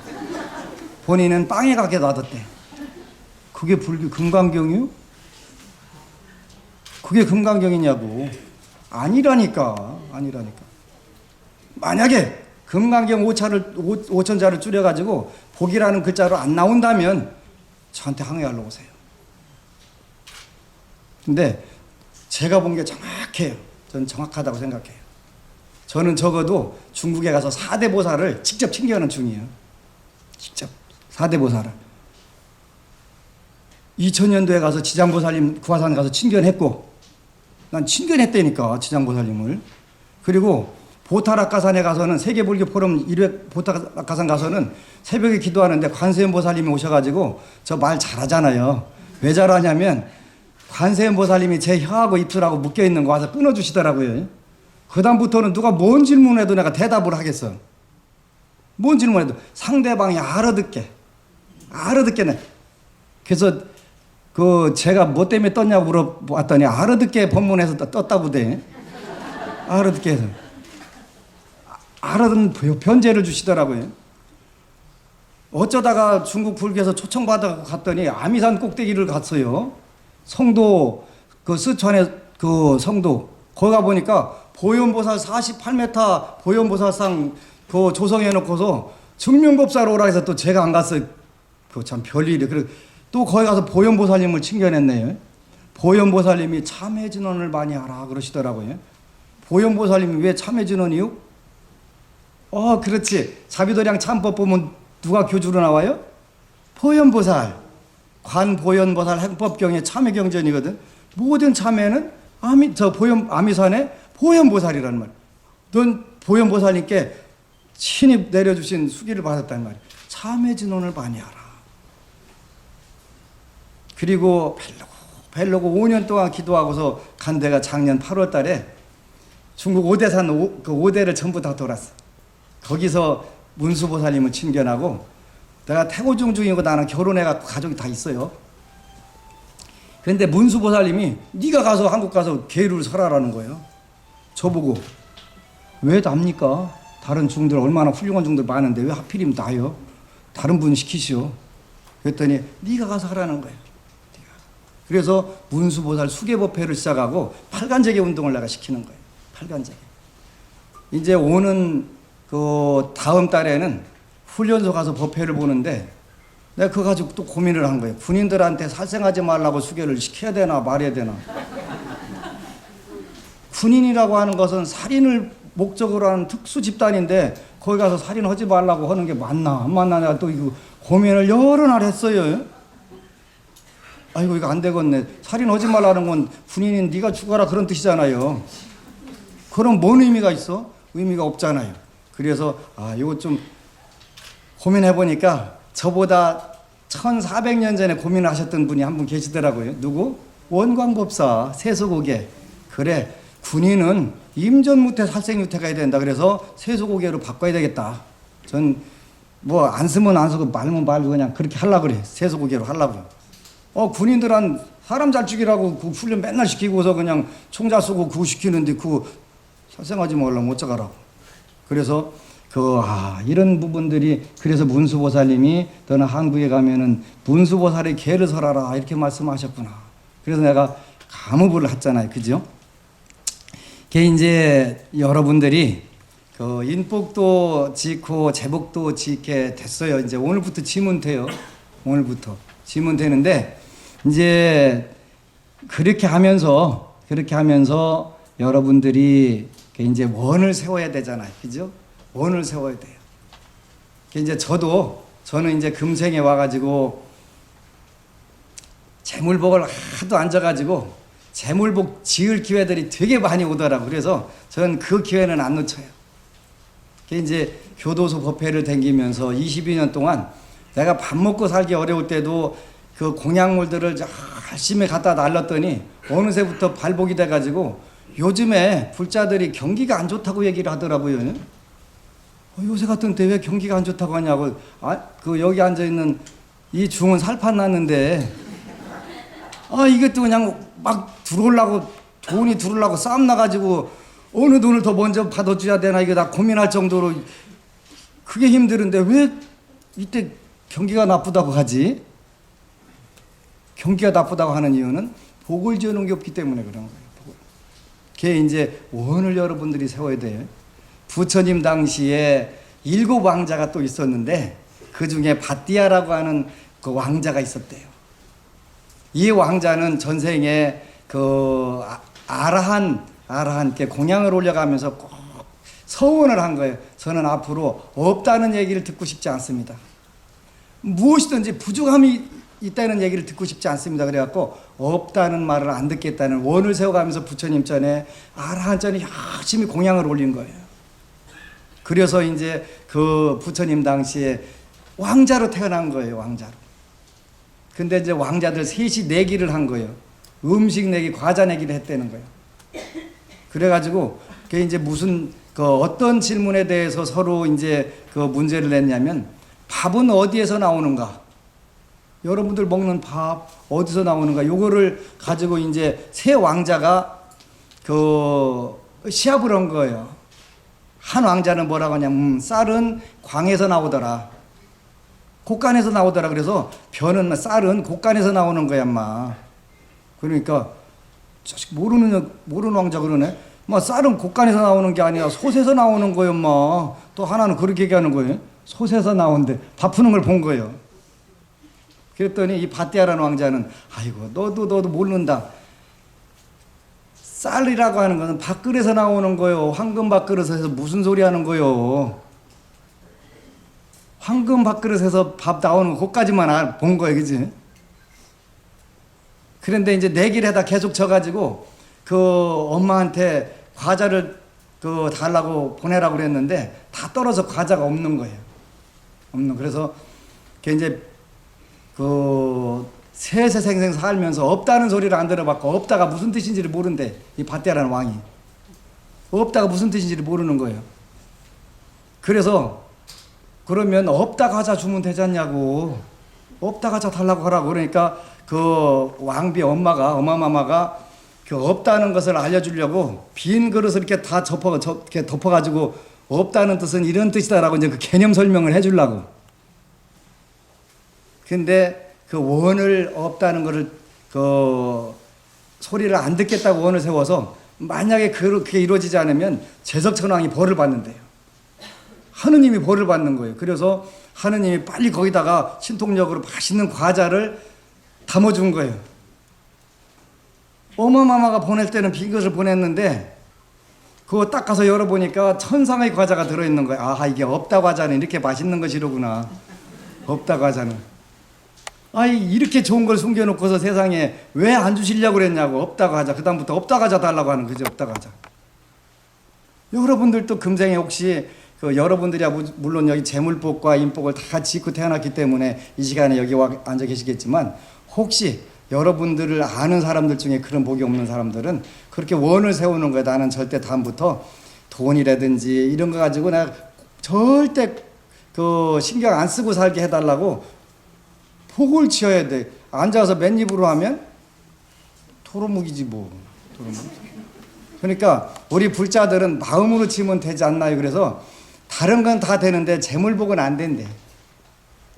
본인은 빵에 가게 놔뒀대. 그게 금강경이요? 그게 금강경이냐고. 아니라니까. 만약에 금강경 5천자를 줄여가지고 복이라는 글자로 안 나온다면 저한테 항의하러 오세요. 근데 제가 본 게 정확해요. 저는 정확하다고 생각해요. 저는 적어도 중국에 가서 4대 보살을 직접 친견하는 중이에요. 직접 4대 보살을 2000년도에 가서 지장보살님 구화산 가서 친견했고, 난 친견했다니까 지장보살님을. 그리고 보타락가산에 가서는 세계불교 포럼 1회 보타락가산 가서는 새벽에 기도하는데 관세음보살님이 오셔가지고 저 말 잘하잖아요. 왜 잘하냐면 관세음보살님이 제 혀하고 입술하고 묶여있는 거 와서 끊어주시더라고요. 그 다음부터는 누가 뭔 질문해도 내가 대답을 하겠어. 뭔 질문해도 상대방이 알아듣게. 그래서 제가 뭐 때문에 떴냐고 물어봤더니 알아듣게 법문에서 떴다고 돼. 알아듣게 해서. 알아듣는 변제를 주시더라고요. 어쩌다가 중국 불교에서 초청받아 갔더니 아미산 꼭대기를 갔어요. 성도, 스촨의 성도. 거기 가보니까 보현보살 48m 보현보살상 조성해놓고서 증명법사로 오라 해서 또 제가 안 갔어요. 참 별일이. 그리고 또 거기 가서 보현보살님을 친견했네요. 보현보살님이 참회진원을 많이 하라 그러시더라고요. 보현보살님이 왜 참회진원이요? 그렇지. 자비도량 참법 보면 누가 교주로 나와요? 보현보살. 관보현보살 행법경의 참회경전이거든. 모든 참회는 아미산의 보현보살이라는 말. 넌 보현보살님께 친히 내려주신 수기를 받았단 말이야. 참회진원을 많이 하라. 그리고 벨로고 5년 동안 기도하고서 간 데가 작년 8월 달에 중국 오대산 5대를 전부 다 돌았어. 거기서 문수보살님을 친견하고, 내가 태고중 중이고 나는 결혼해갖고 가족이 다 있어요. 그런데 문수보살님이 네가 가서 한국 가서 계율을 설하라는 거예요. 저보고 왜 납니까? 다른 중들 얼마나 훌륭한 중들 많은데 왜 하필이면 나요? 다른 분 시키시오. 그랬더니 네가 가서 하라는 거예요. 그래서 문수보살 수계법회를 시작하고 팔간제계 운동을 내가 시키는 거예요. 팔간제계. 이제 오는 다음 달에는 훈련소 가서 법회를 보는데 내가 그거 가지고 또 고민을 한 거예요. 군인들한테 살생하지 말라고 수계를 시켜야 되나 말해야 되나. 군인이라고 하는 것은 살인을 목적으로 하는 특수 집단인데 거기 가서 살인하지 말라고 하는 게 맞나 안 맞나 내가 또 이거 고민을 여러 날 했어요. 아이고 이거 안 되겠네. 살인하지 말라는 건 군인인 네가 죽어라 그런 뜻이잖아요. 그럼 뭔 의미가 있어? 의미가 없잖아요. 그래서 이거 좀 고민해보니까 저보다 1400년 전에 고민을 하셨던 분이 한 분 계시더라고요. 누구? 원광법사 세소고개. 그래 군인은 임전무태 살생유태가 해야 된다. 그래서 세소고개로 바꿔야 되겠다. 전 뭐 안 쓰면 안 쓰고 말면 말고 그냥 그렇게 하려고 그래. 세소고개로 하려고. 군인들은 사람 잘 죽이라고 그 훈련 맨날 시키고서 그냥 총자 쏘고 그거 시키는데 그거 살생하지 말라면 어쩌라고. 그래서 이런 부분들이, 그래서 문수보살님이 너는 한국에 가면은 문수보살의 계를 설하라 이렇게 말씀하셨구나. 그래서 내가 감업을 했잖아요. 그죠? 그게 이제 여러분들이 인복도 짓고 제복도 짓게 됐어요. 이제 오늘부터 지면 돼요. 오늘부터 지면 되는데 이제 그렇게 하면서 여러분들이 이제 원을 세워야 되잖아요. 그죠? 원을 세워야 돼요. 이제 저는 이제 금생에 와가지고 재물복을 하도 앉아가지고 재물복 지을 기회들이 되게 많이 오더라고. 그래서 저는 그 기회는 안 놓쳐요. 이제 교도소 법회를 다니면서 22년 동안 내가 밥 먹고 살기 어려울 때도 그 공약물들을 열심히 갖다 날렸더니 어느새부터 발복이 돼가지고 요즘에 불자들이 경기가 안 좋다고 얘기를 하더라고요. 요새 같은 때 왜 경기가 안 좋다고 하냐고. 여기 앉아있는 이 중은 살판 났는데 이것도 그냥 막 돈이 들어오려고 싸움 나가지고 어느 돈을 더 먼저 받아줘야 되나 이거 다 고민할 정도로 그게 힘들은데 왜 이때 경기가 나쁘다고 하지? 경기가 나쁘다고 하는 이유는 복을 지어놓은 게 없기 때문에 그런 거예요. 그게 이제 원을 여러분들이 세워야 돼요. 부처님 당시에 7 왕자가 또 있었는데 그 중에 밧디아라고 하는 그 왕자가 있었대요. 이 왕자는 전생에 그 아라한께 공양을 올려가면서 꼭 서원을 한 거예요. 저는 앞으로 없다는 얘기를 듣고 싶지 않습니다. 무엇이든지 부족함이 있다는 얘기를 듣고 싶지 않습니다. 그래갖고 없다는 말을 안 듣겠다는 원을 세워가면서 부처님 전에 아라한 전에 열심히 공양을 올린 거예요. 그래서 이제 그 부처님 당시에 왕자로 태어난 거예요. 왕자로. 근데 이제 왕자들 셋이 내기를 한 거예요. 음식 내기, 과자 내기를 했다는 거예요. 그래가지고 그게 이제 무슨 그 어떤 질문에 대해서 서로 이제 그 문제를 냈냐면 밥은 어디에서 나오는가? 여러분들 먹는 밥 어디서 나오는가? 요거를 가지고 이제 세 왕자가 그 시합을 한 거예요. 한 왕자는 뭐라고 하냐면 쌀은 광에서 나오더라. 곡간에서 나오더라. 그래서 변은 쌀은 곡간에서 나오는 거야, 인마. 그러니까 자식 모르는 왕자 그러네. 쌀은 곡간에서 나오는 게 아니라 솥에서 나오는 거예요, 인마. 또 하나는 그렇게 얘기하는 거예요. 솥에서 나오는데 밥 푸는 걸 본 거예요. 그랬더니 이 밧디아라는 왕자는 아이고 너도 모른다. 쌀이라고 하는 것은 밥그릇에서 나오는 거요. 황금 밥그릇에서 무슨 소리 하는 거요. 황금 밥그릇에서 밥 나오는 거 그것까지만 본 거예요. 그지? 그런데 이제 내기를 하다 계속 져가지고 그 엄마한테 과자를 그 달라고 보내라고 그랬는데 다 떨어져 과자가 없는 거예요. 그래서 걔 이제 그 세세생생 살면서 없다는 소리를 안 들어봤고 없다가 무슨 뜻인지를 모른대. 이 밧디아라는 왕이 없다가 무슨 뜻인지를 모르는 거예요. 그래서 그러면 없다 과자 주면 되지 않냐고. 없다 과자 달라고 하라고. 그러니까 그 왕비 엄마마마가 그 없다는 것을 알려주려고 빈 그릇을 이렇게 다 이렇게 덮어가지고 없다는 뜻은 이런 뜻이다라고 이제 그 개념 설명을 해주려고. 근데 그 원을 없다는 거를 그 소리를 안 듣겠다고 원을 세워서 만약에 그렇게 이루어지지 않으면 제석천왕이 벌을 받는데요. 하느님이 벌을 받는 거예요. 그래서 하느님이 빨리 거기다가 신통력으로 맛있는 과자를 담아준 거예요. 어마마마가 보낼 때는 빈 것을 보냈는데 그거 딱 가서 열어보니까 천상의 과자가 들어있는 거예요. 아하, 이게 없다 과자는 이렇게 맛있는 것이로구나. 없다 과자는. 이렇게 좋은 걸 숨겨놓고서 세상에 왜 안 주시려고 그랬냐고. 없다 과자. 그 다음부터 없다 과자 달라고 하는 거죠. 없다 과자. 여러분들도 금생에 혹시 그 여러분들이야 물론 여기 재물복과 인복을 다 짓고 태어났기 때문에 이 시간에 여기 와 앉아 계시겠지만 혹시 여러분들을 아는 사람들 중에 그런 복이 없는 사람들은 그렇게 원을 세우는 거야. 나는 절대 다음부터 돈이라든지 이런 거 가지고 내가 절대 그 신경 안 쓰고 살게 해달라고 복을 지어야 돼. 앉아서 맨입으로 하면 도루묵이지 뭐. 도루묵. 그러니까 우리 불자들은 마음으로 지면 되지 않나요? 그래서 다른 건 다 되는데 재물복은 안 된대.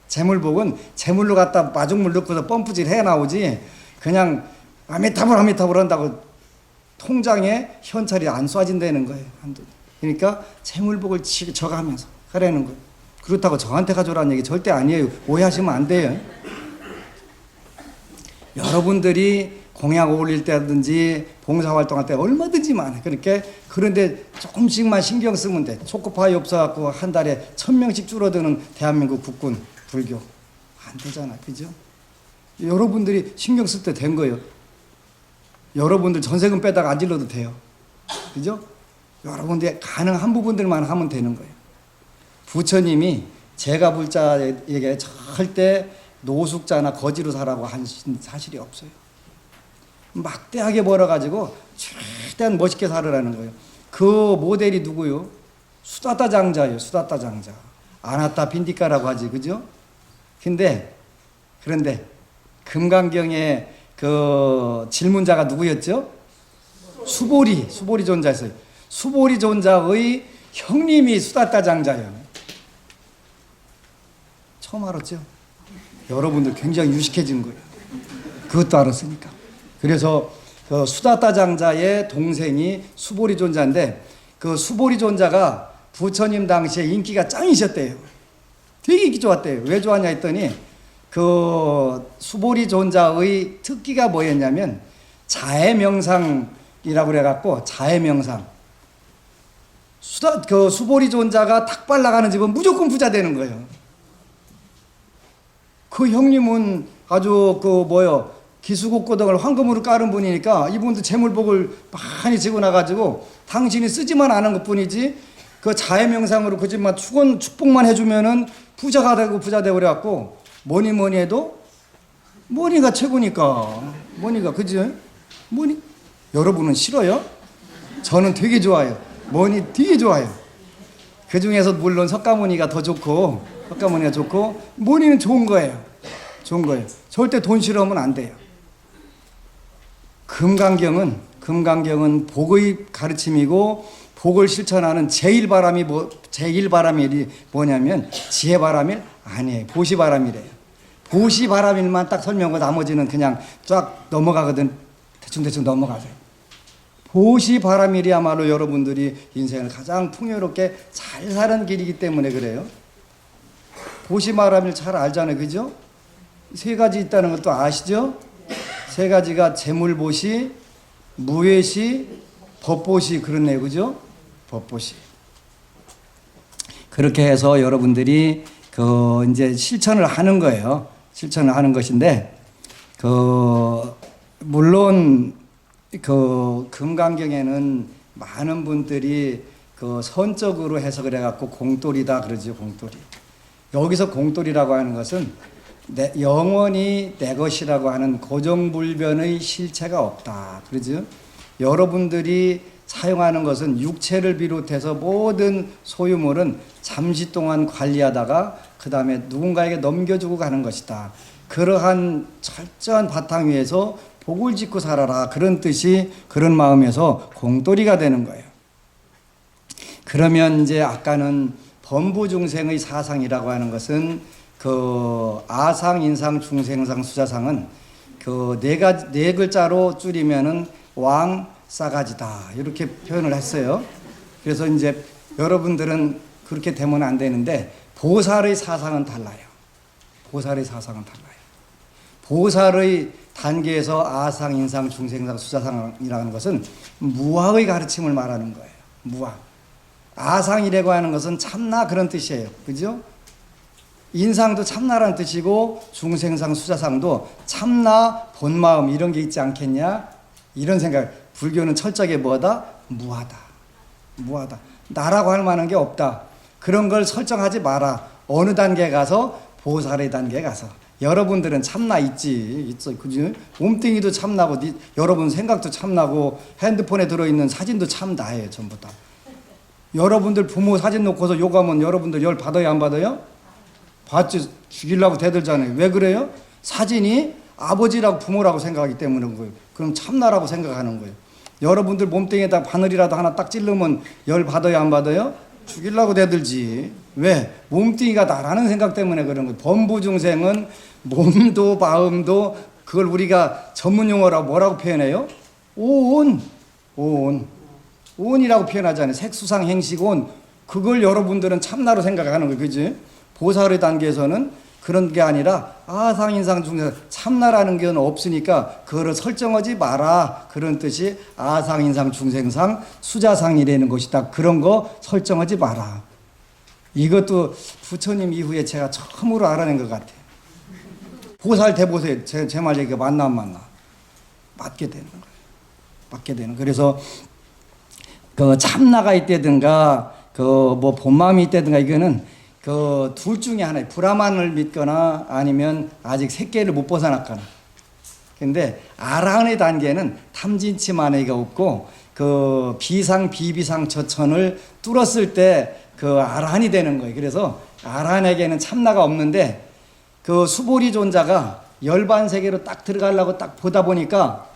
재물복은 재물로 갖다 마중물 넣고서 펌프질 해 나오지 그냥 아미타불 한다고 통장에 현찰이 안 쏴진다는 거예요. 그러니까 재물복을 져가면서 하라는 거예요. 그렇다고 저한테 가져오라는 얘기 절대 아니에요. 오해하시면 안 돼요. 여러분들이 공약 올릴 때든지 봉사활동할 때 얼마든지 많아요. 그런데 조금씩만 신경 쓰면 돼. 초코파이 없어갖고 한 달에 1000명씩 줄어드는 대한민국 국군 불교 안 되잖아. 그죠? 여러분들이 신경 쓸 때 된 거예요. 여러분들 전세금 빼다가 안 질러도 돼요. 그죠? 여러분들이 가능한 부분들만 하면 되는 거예요. 부처님이 제가 불자에게 절대 노숙자나 거지로 살라고 하신 사실이 없어요. 막대하게 벌어가지고 최대한 멋있게 살으라는 거예요. 그 모델이 누구요? 수다타 장자예요. 수다타 장자. 아나타 빈디카라고 하지, 그죠? 그런데 금강경의 그 질문자가 누구였죠? 수보리 존자였어요. 수보리 존자의 형님이 수다타 장자예요. 처음 알았죠. 여러분들 굉장히 유식해진 거예요. 그것도 알았으니까. 그래서 그 수다따 장자의 동생이 수보리존자인데 그 수보리존자가 부처님 당시에 인기가 짱이셨대요. 되게 인기 좋았대요. 왜 좋았냐 했더니 그 수보리존자의 특기가 뭐였냐면 자해명상이라고 그래갖고 자해명상. 그 수보리존자가 탁발 나가는 집은 무조건 부자 되는 거예요. 그 형님은 아주 기수곡고등을 황금으로 깔은 분이니까 이분도 재물복을 많이 지고 나가지고 당신이 쓰지만 않은 것 뿐이지 그 자해명상으로 그 집만 축복만 해주면은 부자가 되고 부자 되고 그래갖고 뭐니 해도 머니가 최고니까. 머니가 그지? 머니 여러분은 싫어요? 저는 되게 좋아요. 머니 되게 좋아요. 그 중에서 물론 석가모니가 더 좋고 석가모니가 좋고 머니는 좋은 거예요. 좋은 거예요. 절대 돈 싫어하면 안 돼요. 금강경은 복의 가르침이고 복을 실천하는 제일바람이 뭐냐면 지혜바람이 아니에요. 보시바람이래요. 보시바람일만 딱 설명하고 나머지는 그냥 쫙 넘어가거든. 대충 넘어가세요. 보시바람일이야말로 여러분들이 인생을 가장 풍요롭게 잘 사는 길이기 때문에 그래요. 보시바람일 잘 알잖아요. 그죠? 세 가지 있다는 것도 아시죠? 세 가지가 재물보시, 무예시, 법보시 그렇네요. 그죠? 법보시. 그렇게 해서 여러분들이 이제 실천을 하는 거예요. 실천을 하는 것인데 물론 금강경에는 많은 분들이 선적으로 해석을 해갖고 공돌이다 그러죠. 공돌이. 여기서 공돌이라고 하는 것은 영원히 내 것이라고 하는 고정불변의 실체가 없다. 그러죠. 여러분들이 사용하는 것은 육체를 비롯해서 모든 소유물은 잠시 동안 관리하다가 그 다음에 누군가에게 넘겨주고 가는 것이다. 그러한 철저한 바탕 위에서 복을 짓고 살아라. 그런 뜻이 그런 마음에서 공돌이가 되는 거예요. 그러면 이제 아까는 범부중생의 사상이라고 하는 것은 아상, 인상, 중생상, 수자상은 네 글자로 줄이면은 왕, 싸가지다 이렇게 표현을 했어요. 그래서 이제 여러분들은 그렇게 되면 안 되는데 보살의 사상은 달라요. 보살의 사상은 달라요. 보살의 단계에서 아상, 인상, 중생상, 수자상이라는 것은 무아의 가르침을 말하는 거예요. 무아. 아상이라고 하는 것은 참나 그런 뜻이에요. 그죠? 인상도 참나라는 뜻이고 중생상, 수자상도 참나, 본마음 이런 게 있지 않겠냐? 이런 생각. 불교는 철저하게 뭐다? 무하다. 무하다. 나라고 할 만한 게 없다. 그런 걸 설정하지 마라. 어느 단계에 가서? 보살의 단계에 가서. 여러분들은 참나 있어. 그지? 몸뚱이도 참나고, 여러분 생각도 참나고, 핸드폰에 들어있는 사진도 참나예요. 전부 다. 여러분들 부모 사진 놓고서 욕하면 여러분들 열 받아요? 안 받아요? 받지. 죽이려고 대들잖아요. 왜 그래요? 사진이 아버지라고 부모라고 생각하기 때문에 그런 거예요. 그럼 참나라고 생각하는 거예요. 여러분들 몸뚱이에다 바늘이라도 하나 딱 찌르면 열 받아요? 안 받아요? 죽이려고 대들지. 왜? 몸뚱이가 나라는 생각 때문에 그런 거예요. 범부중생은 몸도 마음도 그걸 우리가 전문 용어라고 뭐라고 표현해요? 온이라고 표현하잖아요. 색수상 행식온. 그걸 여러분들은 참나로 생각하는 거예요. 그지? 보살의 단계에서는 그런 게 아니라 아상, 인상, 중생 참나라는 게 없으니까 그거를 설정하지 마라. 그런 뜻이 아상, 인상, 중생상, 수자상이라는 것이다. 그런 거 설정하지 마라. 이것도 부처님 이후에 제가 처음으로 알아낸 것 같아요. 보살, 대보살 제 말 얘기가 맞나 안 맞나? 맞게 되는 거예요. 맞게 되는. 그래서 참나가 있다든가 본마음이 있다든가 이거는 둘 중에 하나예요. 브라만을 믿거나 아니면 아직 새끼를 못 벗어났거나. 근데 아라한의 단계는 탐진치만의가 없고 비상, 비비상 저천을 뚫었을 때 아라한이 되는 거예요. 그래서 아라한에게는 참나가 없는데 수보리존자가 열반세계로 딱 들어가려고 딱 보다 보니까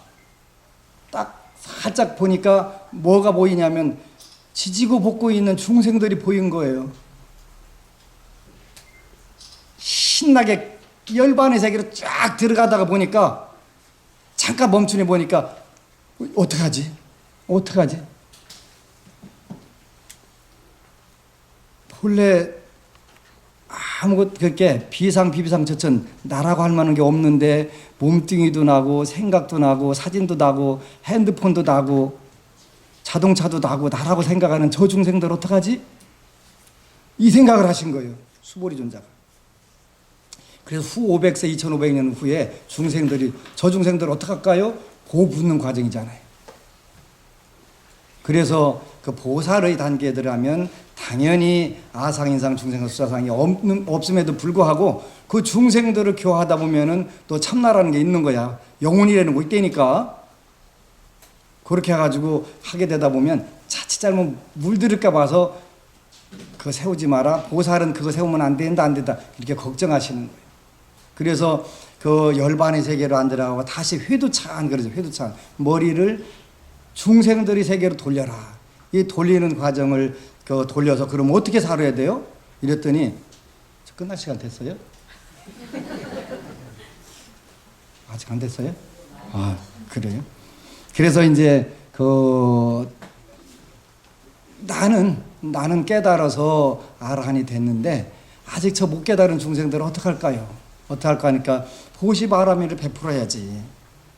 딱 살짝 보니까 뭐가 보이냐면 지지고 볶고 있는 중생들이 보인 거예요. 신나게 열반의 세계로 쫙 들어가다가 보니까 잠깐 멈추니 보니까 어떡하지? 어떡하지? 본래 아무것도 그렇게 비상비상처천 나라고 할 만한 게 없는데 몸뚱이도 나고 생각도 나고 사진도 나고 핸드폰도 나고 자동차도 나고 나라고 생각하는 저 중생들 어떡하지? 이 생각을 하신 거예요. 수보리 존자가. 그래서 후 500세 2500년 후에 중생들이 저 중생들 어떡할까요? 고 묻는 과정이잖아요. 그래서 그 보살의 단계에 들어가면 당연히 아상인상 중생상 수사상이 없음에도 불구하고 그 중생들을 교화하다 보면은 또 참나라는 게 있는 거야. 영혼이라는 거 있다니까. 그렇게 해가지고 하게 되다 보면 자칫 잘못 물들을까 봐서 그거 세우지 마라. 보살은 그거 세우면 안 된다 안 된다 이렇게 걱정하시는 거예요. 그래서 그 열반의 세계로 안 들어가고 다시 회두찬 그러죠. 회두찬 머리를 중생들의 세계로 돌려라. 이 돌리는 과정을 돌려서 그럼 어떻게 살아야 돼요? 이랬더니 저 끝날 시간 됐어요? 아직 안 됐어요? 아 그래요? 그래서 이제 나는 깨달아서 아라한이 됐는데 아직 저 못 깨달은 중생들은 어떡할까요? 어떡할까 하니까 보시바라미를 베풀어야지.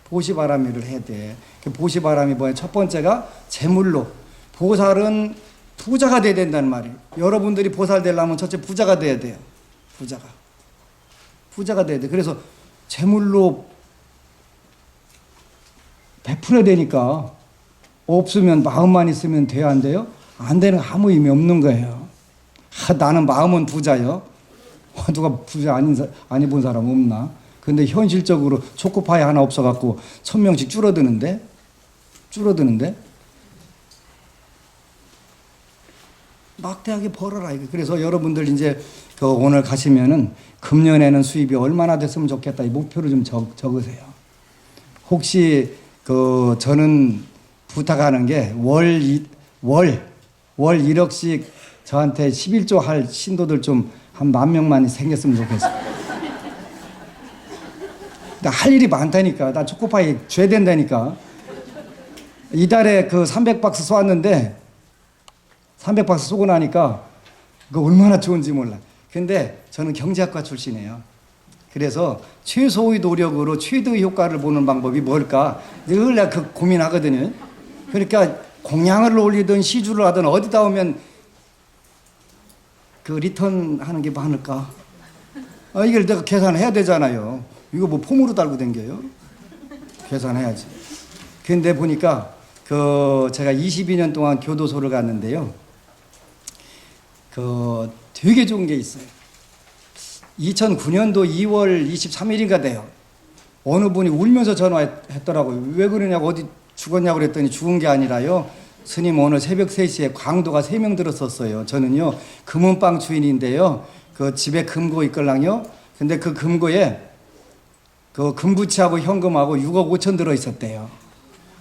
보시바라미를 해야 돼. 그 보시바라미 뭐야? 첫 번째가 재물로. 보살은 부자가 돼야 된다는 말이에요. 여러분들이 보살 되려면 첫째 부자가 돼야 돼요. 부자가 돼야 돼. 그래서 재물로 베풀어야 되니까 없으면 마음만 있으면 돼야 안 돼요? 안 되는 아무 의미 없는 거예요. 나는 마음은 부자요. 누가 부자 아니 본 사람 없나? 근데 현실적으로 초코파이 하나 없어갖고 1000명씩 줄어드는데 막대하게 벌어라 이거. 그래서 여러분들 이제 오늘 가시면은 금년에는 수입이 얼마나 됐으면 좋겠다 이 목표를 좀 적으세요. 혹시 저는 부탁하는 게 월 1억씩 저한테 11조 할 신도들 좀 한 10,000명만 생겼으면 좋겠어요. 나 할 일이 많다니까. 나 초코파이 줘야 된다니까. 이달에 300박스 쏘았는데 300박스 쏘고 나니까 그거 얼마나 좋은지 몰라. 근데 저는 경제학과 출신이에요. 그래서 최소의 노력으로 최대의 효과를 보는 방법이 뭘까 늘 내가 고민하거든요. 그러니까 공양을 올리든 시주를 하든 어디다 오면 리턴 하는 게 많을까? 이걸 내가 계산해야 되잖아요. 이거 뭐 폼으로 달고 댕겨요? 계산해야지. 근데 보니까 제가 22년 동안 교도소를 갔는데요. 되게 좋은 게 있어요. 2009년도 2월 23일인가 돼요. 어느 분이 울면서 전화했더라고요. 왜 그러냐고 어디 죽었냐고 그랬더니 죽은 게 아니라요. 스님 오늘 새벽 3시에 강도가 3명 들었었어요. 저는요 금은방 주인인데요. 집에 금고 있걸랑요. 근데 그 금고에 금부치하고 현금하고 6억 5천 들어있었대요.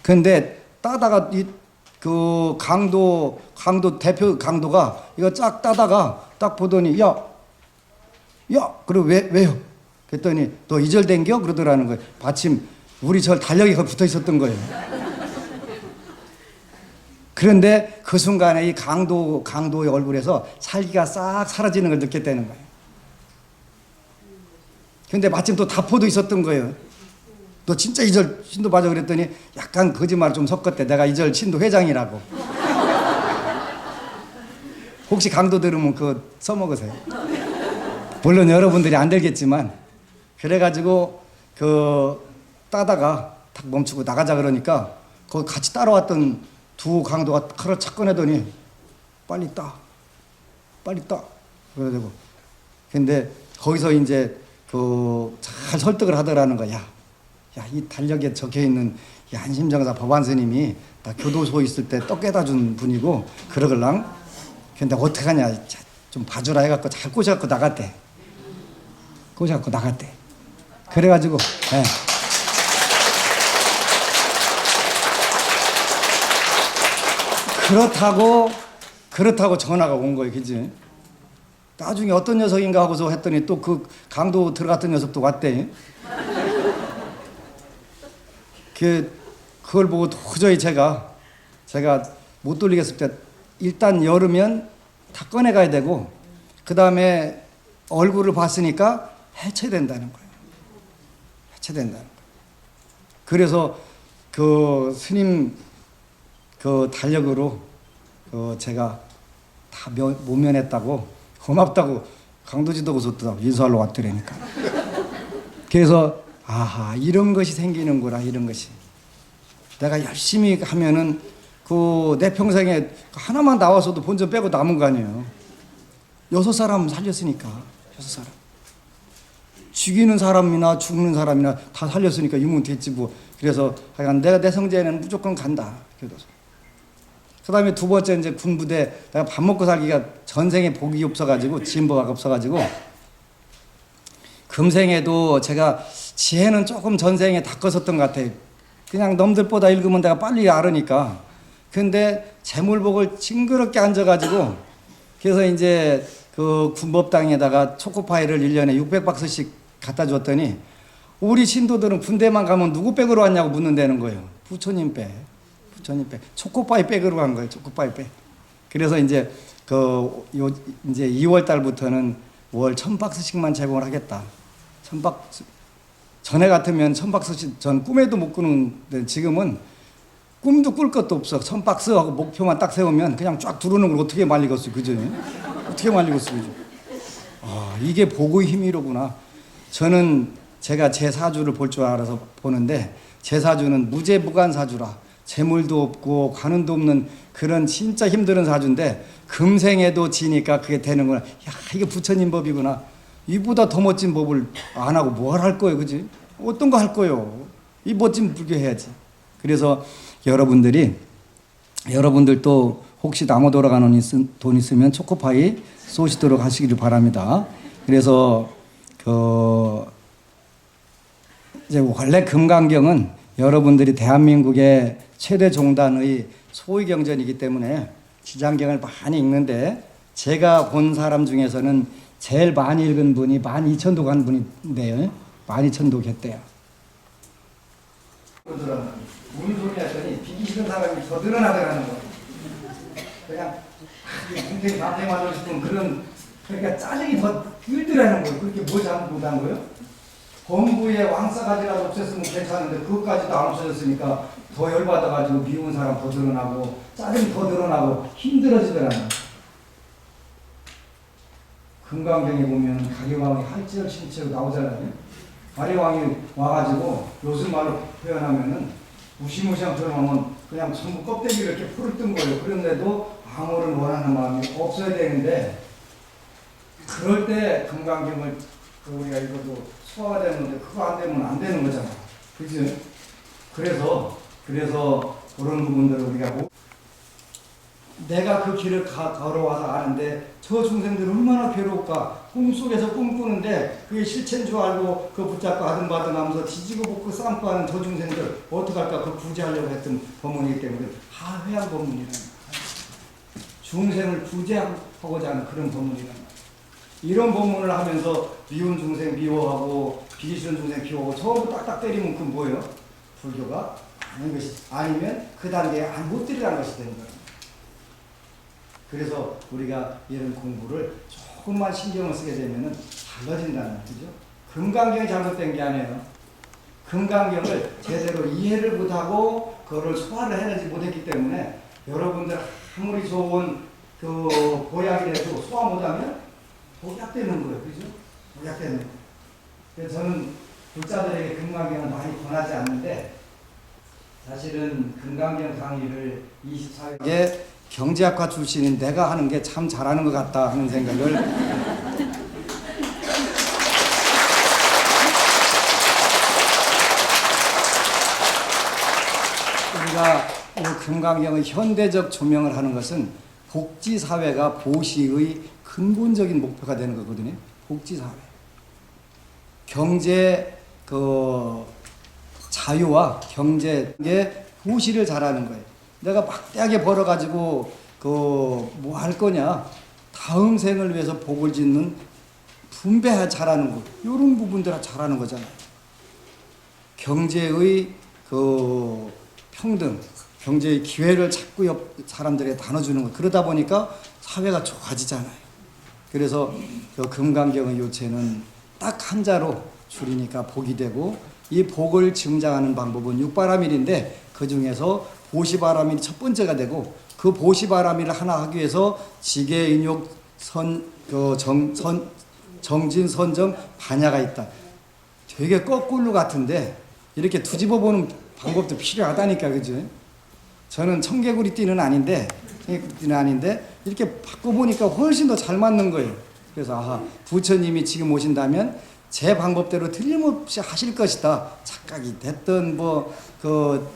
근데 따다가 강도 대표 강도가 이거 쫙 따다가 딱 보더니 야 그리고 왜요? 그랬더니 너 이절된겨? 그러더라는 거예요. 마침 우리 절 달력이 거기 붙어 있었던 거예요. 그런데 그 순간에 이 강도의 얼굴에서 살기가 싹 사라지는 걸 느꼈다는 거예요. 근데 마침 또 다포도 있었던 거예요. 너 진짜 이절 신도 맞아? 그랬더니 약간 거짓말 좀 섞었대. 내가 이절 신도 회장이라고. 혹시 강도 들으면 그거 써먹으세요. 물론 여러분들이 안 들겠지만 그래가지고 따다가 탁 멈추고 나가자 그러니까 거기 같이 따라왔던 두 강도가 칼을 착 꺼내더니 빨리 따 그래야 되고. 근데 거기서 이제 잘 설득을 하더라는 거야. 야, 이 달력에 적혀 있는 이 안심정사 법안 스님이 나 교도소에 있을 때 떡 깨다 준 분이고 그러걸랑. 근데 어떡하냐 좀 봐주라 해갖고 잘 꼬셔갖고 나갔대. 그래가지고 네. 그렇다고 전화가 온 거예요. 그지? 나중에 어떤 녀석인가 하고서 했더니 또 그 강도 들어갔던 녀석도 왔대. 그걸 보고 도저히 제가 못 돌리겠을 때 일단 열으면 다 꺼내 가야 되고 그 다음에 얼굴을 봤으니까 해체된다는 거예요. 해체된다는 거예요. 그래서 그 스님 그 달력으로 제가 다 모면했다고 고맙다고 강도지도고서 인사하러 왔더라니까. 그래서 아하 이런 것이 생기는구나. 이런 것이 내가 열심히 하면은 내 평생에 하나만 나와서도 본전 빼고 남은 거 아니에요. 6사람 살렸으니까 6사람 죽이는 사람이나 죽는 사람이나 다 살렸으니까 유문 됐지 뭐. 그래서 하여간 내가 내 성제에는 무조건 간다. 교도소. 그 다음에 두 번째 이제 군부대 내가 밥 먹고 살기가 전생에 복이 없어가지고 진보가 없어가지고 금생에도 제가 지혜는 조금 전생에 다 컸었던 것 같아요. 그냥 남들보다 읽으면 내가 빨리 알으니까. 근데 재물복을 징그럽게 앉아가지고 그래서 이제 그 군법당에다가 초코파이를 1년에 600박스씩 갖다 줬더니 우리 신도들은 군대만 가면 누구 백으로 왔냐고 묻는다는 거예요. 부처님 백. 초코파이 백으로 간 거예요. 초코파이 백. 그래서 이제 이제 2월 달부터는 월 1000박스씩만 제공을 하겠다. 1000박스. 전에 같으면 1000박스씩 전 꿈에도 못 꾸는데 지금은 꿈도 꿀 것도 없어. 1000박스 하고 목표만 딱 세우면 그냥 쫙 두르는 걸 어떻게 말리겠어. 그죠? 어떻게 말리겠어. 그죠? 아, 이게 복의 힘이로구나. 저는 제가 제 사주를 볼 줄 알아서 보는데 제 사주는 무죄무간 사주라. 재물도 없고 관운도 없는 그런 진짜 힘든 사주인데 금생에도 지니까 그게 되는구나. 야, 이게 부처님 법이구나. 이보다 더 멋진 법을 안 하고 뭘 할 거예요. 그지? 어떤 거 할 거예요. 이 멋진 불교 해야지. 그래서 여러분들도 혹시 나무 돌아가는 돈 있으면 초코파이 쏘시도록 하시기를 바랍니다. 그래서 이제 원래 금강경은 여러분들이 대한민국의 최대 종단의 소위 경전이기 때문에 지장경을 많이 읽는데 제가 본 사람 중에서는 제일 많이 읽은 분이 12,000독 한 분인데요. 12,000독 했대요. 무슨 소리 했더니 비기 싫은 사람이 더 늘어나더라는 거예요. 그냥 인생 반대만 하고 싶은 그러니까 짜증이 더 들더라는 거예요. 그렇게 뭐 잘못한 거예요? 범부에 왕싸가지라도 없었으면 괜찮은데 그것까지도 안 없어졌으니까 더 열받아가지고 미운 사람 더 늘어나고 짜증이 더 늘어나고 힘들어지더라고요. 금강경에 보면 가리왕이 할지열 신체로 나오잖아요. 가리왕이 와가지고 요즘 말로 표현하면은 무시무시한 표현하면 그냥 전부 껍데기를 이렇게 풀을 뜬 거예요. 그런데도 방어를 원하는 마음이 없어야 되는데 그럴 때 금강경을 우리가 읽어도 소화가 되는데 그거 안 되면 안 되는 거잖아. 그지? 그래서 그런 부분들을 우리가 내가 그 길을 걸어와서 아는데 저 중생들은 얼마나 괴로울까. 꿈속에서 꿈꾸는데 그게 실체인 줄 알고 그 붙잡고 아등바등 하면서 뒤지고 볶고 싸움고 하는 저 중생들 어떡할까. 그 구제하려고 했던 법문이기 때문에 하회한 법문이라는 거야. 중생을 구제하고자 하는 그런 법문이라는 거야. 이런 법문을 하면서 미운 중생 미워하고 비기 싫은 중생 비워하고 전부 딱딱 때리면 그건 뭐예요? 불교가 아닌 것이 아니면 그 단계에 못 들이라는 것이 되는 거예요. 그래서 우리가 이런 공부를 조금만 신경을 쓰게 되면은 달라진다는 거죠. 금강경이 잘못된 게 아니에요. 금강경을 제대로 이해를 못하고 그거를 소화를 해내지 못했기 때문에 여러분들 아무리 좋은 그 보약이라도 소화 못하면 복약되는 거예요. 그죠? 복약되는 거예요. 그래서 저는 불자들에게 금강경을 많이 권하지 않는데 사실은 금강경 강의를 24회 경제학과 출신인 내가 하는 게 참 잘하는 것 같다 하는 생각을 우리가 이 금강경의 현대적 조명을 하는 것은 복지사회가 보시의 근본적인 목표가 되는 거거든요. 복지사회. 경제 자유와 경제의 보시를 잘하는 거예요. 내가 막대하게 벌어가지고 뭐 할 거냐? 다음 생을 위해서 복을 짓는 분배 잘하는 거, 이런 부분들 잘하는 거잖아요. 경제의 그 평등, 경제의 기회를 자꾸 옆 사람들에게 나눠주는 거. 그러다 보니까 사회가 좋아지잖아요. 그래서 그 금강경의 요체는 딱 한자로 줄이니까 복이 되고, 이 복을 증장하는 방법은 육바라밀인데 그 중에서 보시바라밀이 첫 번째가 되고, 그 보시바라밀을 하나 하기 위해서 지계, 인욕, 정진, 선정, 반야가 있다. 되게 거꾸로 같은데 이렇게 뒤집어 보는 방법도 필요하다니까, 그죠? 저는 청개구리띠는 아닌데 이렇게 바꿔보니까 훨씬 더 잘 맞는 거예요. 그래서 아하, 부처님이 지금 오신다면 제 방법대로 틀림없이 하실 것이다. 착각이 됐든 뭐 그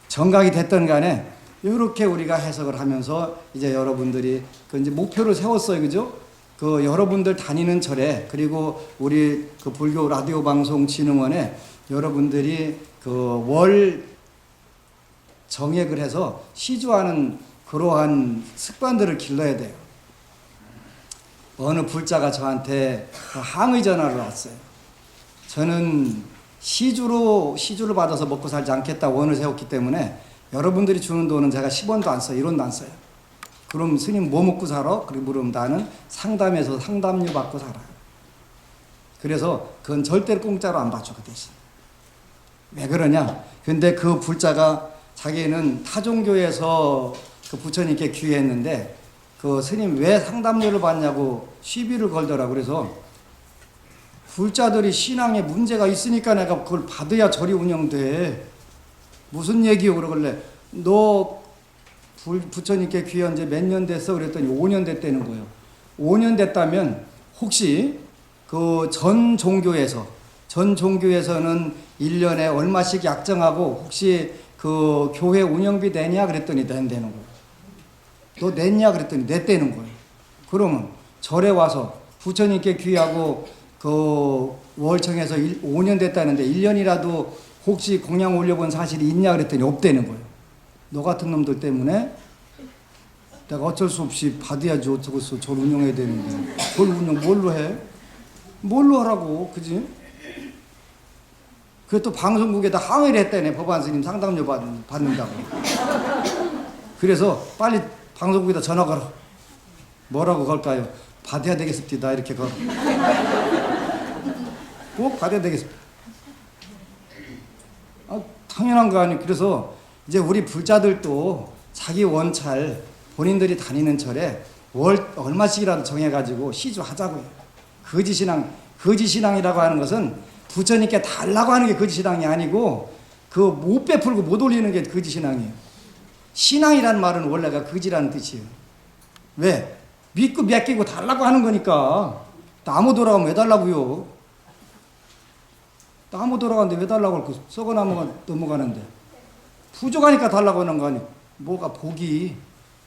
정각이 됐든 간에 이렇게 우리가 해석을 하면서 이제 여러분들이 그 이제 목표를 세웠어요, 그죠? 그 여러분들 다니는 절에, 그리고 우리 그 불교 라디오 방송 진흥원에 여러분들이 그 월 정액을 해서 시주하는 그러한 습관들을 길러야 돼요. 어느 불자가 저한테 항의 전화를 왔어요. 저는 시주를 받아서 먹고 살지 않겠다 원을 세웠기 때문에 여러분들이 주는 돈은 제가 10원도 안 써요. 1원도 안 써요. 그럼 스님 뭐 먹고 살아? 그리고 물으면 나는 상담해서 상담료 받고 살아요. 그래서 그건 절대로 공짜로 안 받죠, 그 대신. 왜 그러냐? 근데 그 불자가 자기는 타종교에서 그 부처님께 귀했는데 그 스님 왜 상담료를 받냐고 시비를 걸더라고. 그래서 불자들이 신앙에 문제가 있으니까 내가 그걸 받아야 절이 운영돼. 무슨 얘기요? 그러길래 너 부처님께 귀한 지 몇 년 됐어? 그랬더니 5년 됐다는 거예요. 5년 됐다면 혹시 그 전 종교에서는 1년에 얼마씩 약정하고 혹시 그 교회 운영비 내냐? 그랬더니 낸다는 거예요. 너 냈냐? 그랬더니 냈다는 거예요. 그러면 절에 와서 부처님께 귀하고 그 월청에서 5년 됐다는데 1년이라도 혹시 공양 올려본 사실이 있냐? 그랬더니 없다는 거예요. 너 같은 놈들 때문에 내가 어쩔 수 없이 받아야지. 어쩌겠어. 절 운영해야 되는데. 절 운영 뭘로 해? 뭘로 하라고, 그지? 그게 또 방송국에다 항의를 했다네. 법안 스님 상담료 받는다고. 그래서 빨리 방송국에다 전화 걸어. 뭐라고 걸까요? 받아야 되겠습니다. 이렇게 걸어. 꼭 받아야 되겠습니다. 아, 당연한 거 아니에요. 그래서 이제 우리 불자들도 자기 원찰, 본인들이 다니는 절에 월 얼마씩이라도 정해가지고 시주하자고요. 거지신앙이라고 하는 것은 부처님께 달라고 하는 게 거지신앙이 아니고 그 못 베풀고 못 올리는 게 거지신앙이에요. 신앙이라는 말은 원래가 거지라는 뜻이에요. 왜? 믿고 맡기고 달라고 하는 거니까. 나무 돌아가면 왜 달라고요? 나무 돌아가는데 왜 달라고 할까? 썩어 나무가 넘어가는데. 부족하니까 달라고 하는 거 아니에요. 뭐가 복이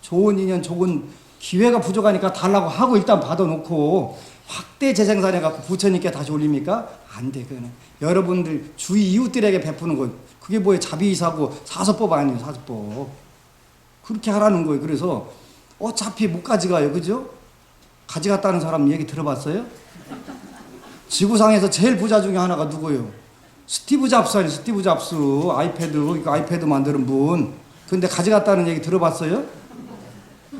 좋은 인연, 좋은 기회가 부족하니까 달라고 하고 일단 받아놓고 확대 재생산해갖고 부처님께 다시 올립니까? 안 돼, 그거는. 여러분들 주위 이웃들에게 베푸는 거, 그게 뭐예요? 자비이사고 사서법 아니에요, 사서법. 그렇게 하라는 거예요. 그래서 어차피 못 가져가요, 그죠? 가져갔다는 사람 얘기 들어봤어요? 지구상에서 제일 부자 중에 하나가 누구예요? 스티브 잡스 아니에요, 스티브 잡스. 아이패드 만드는 분. 근데 가져갔다는 얘기 들어봤어요?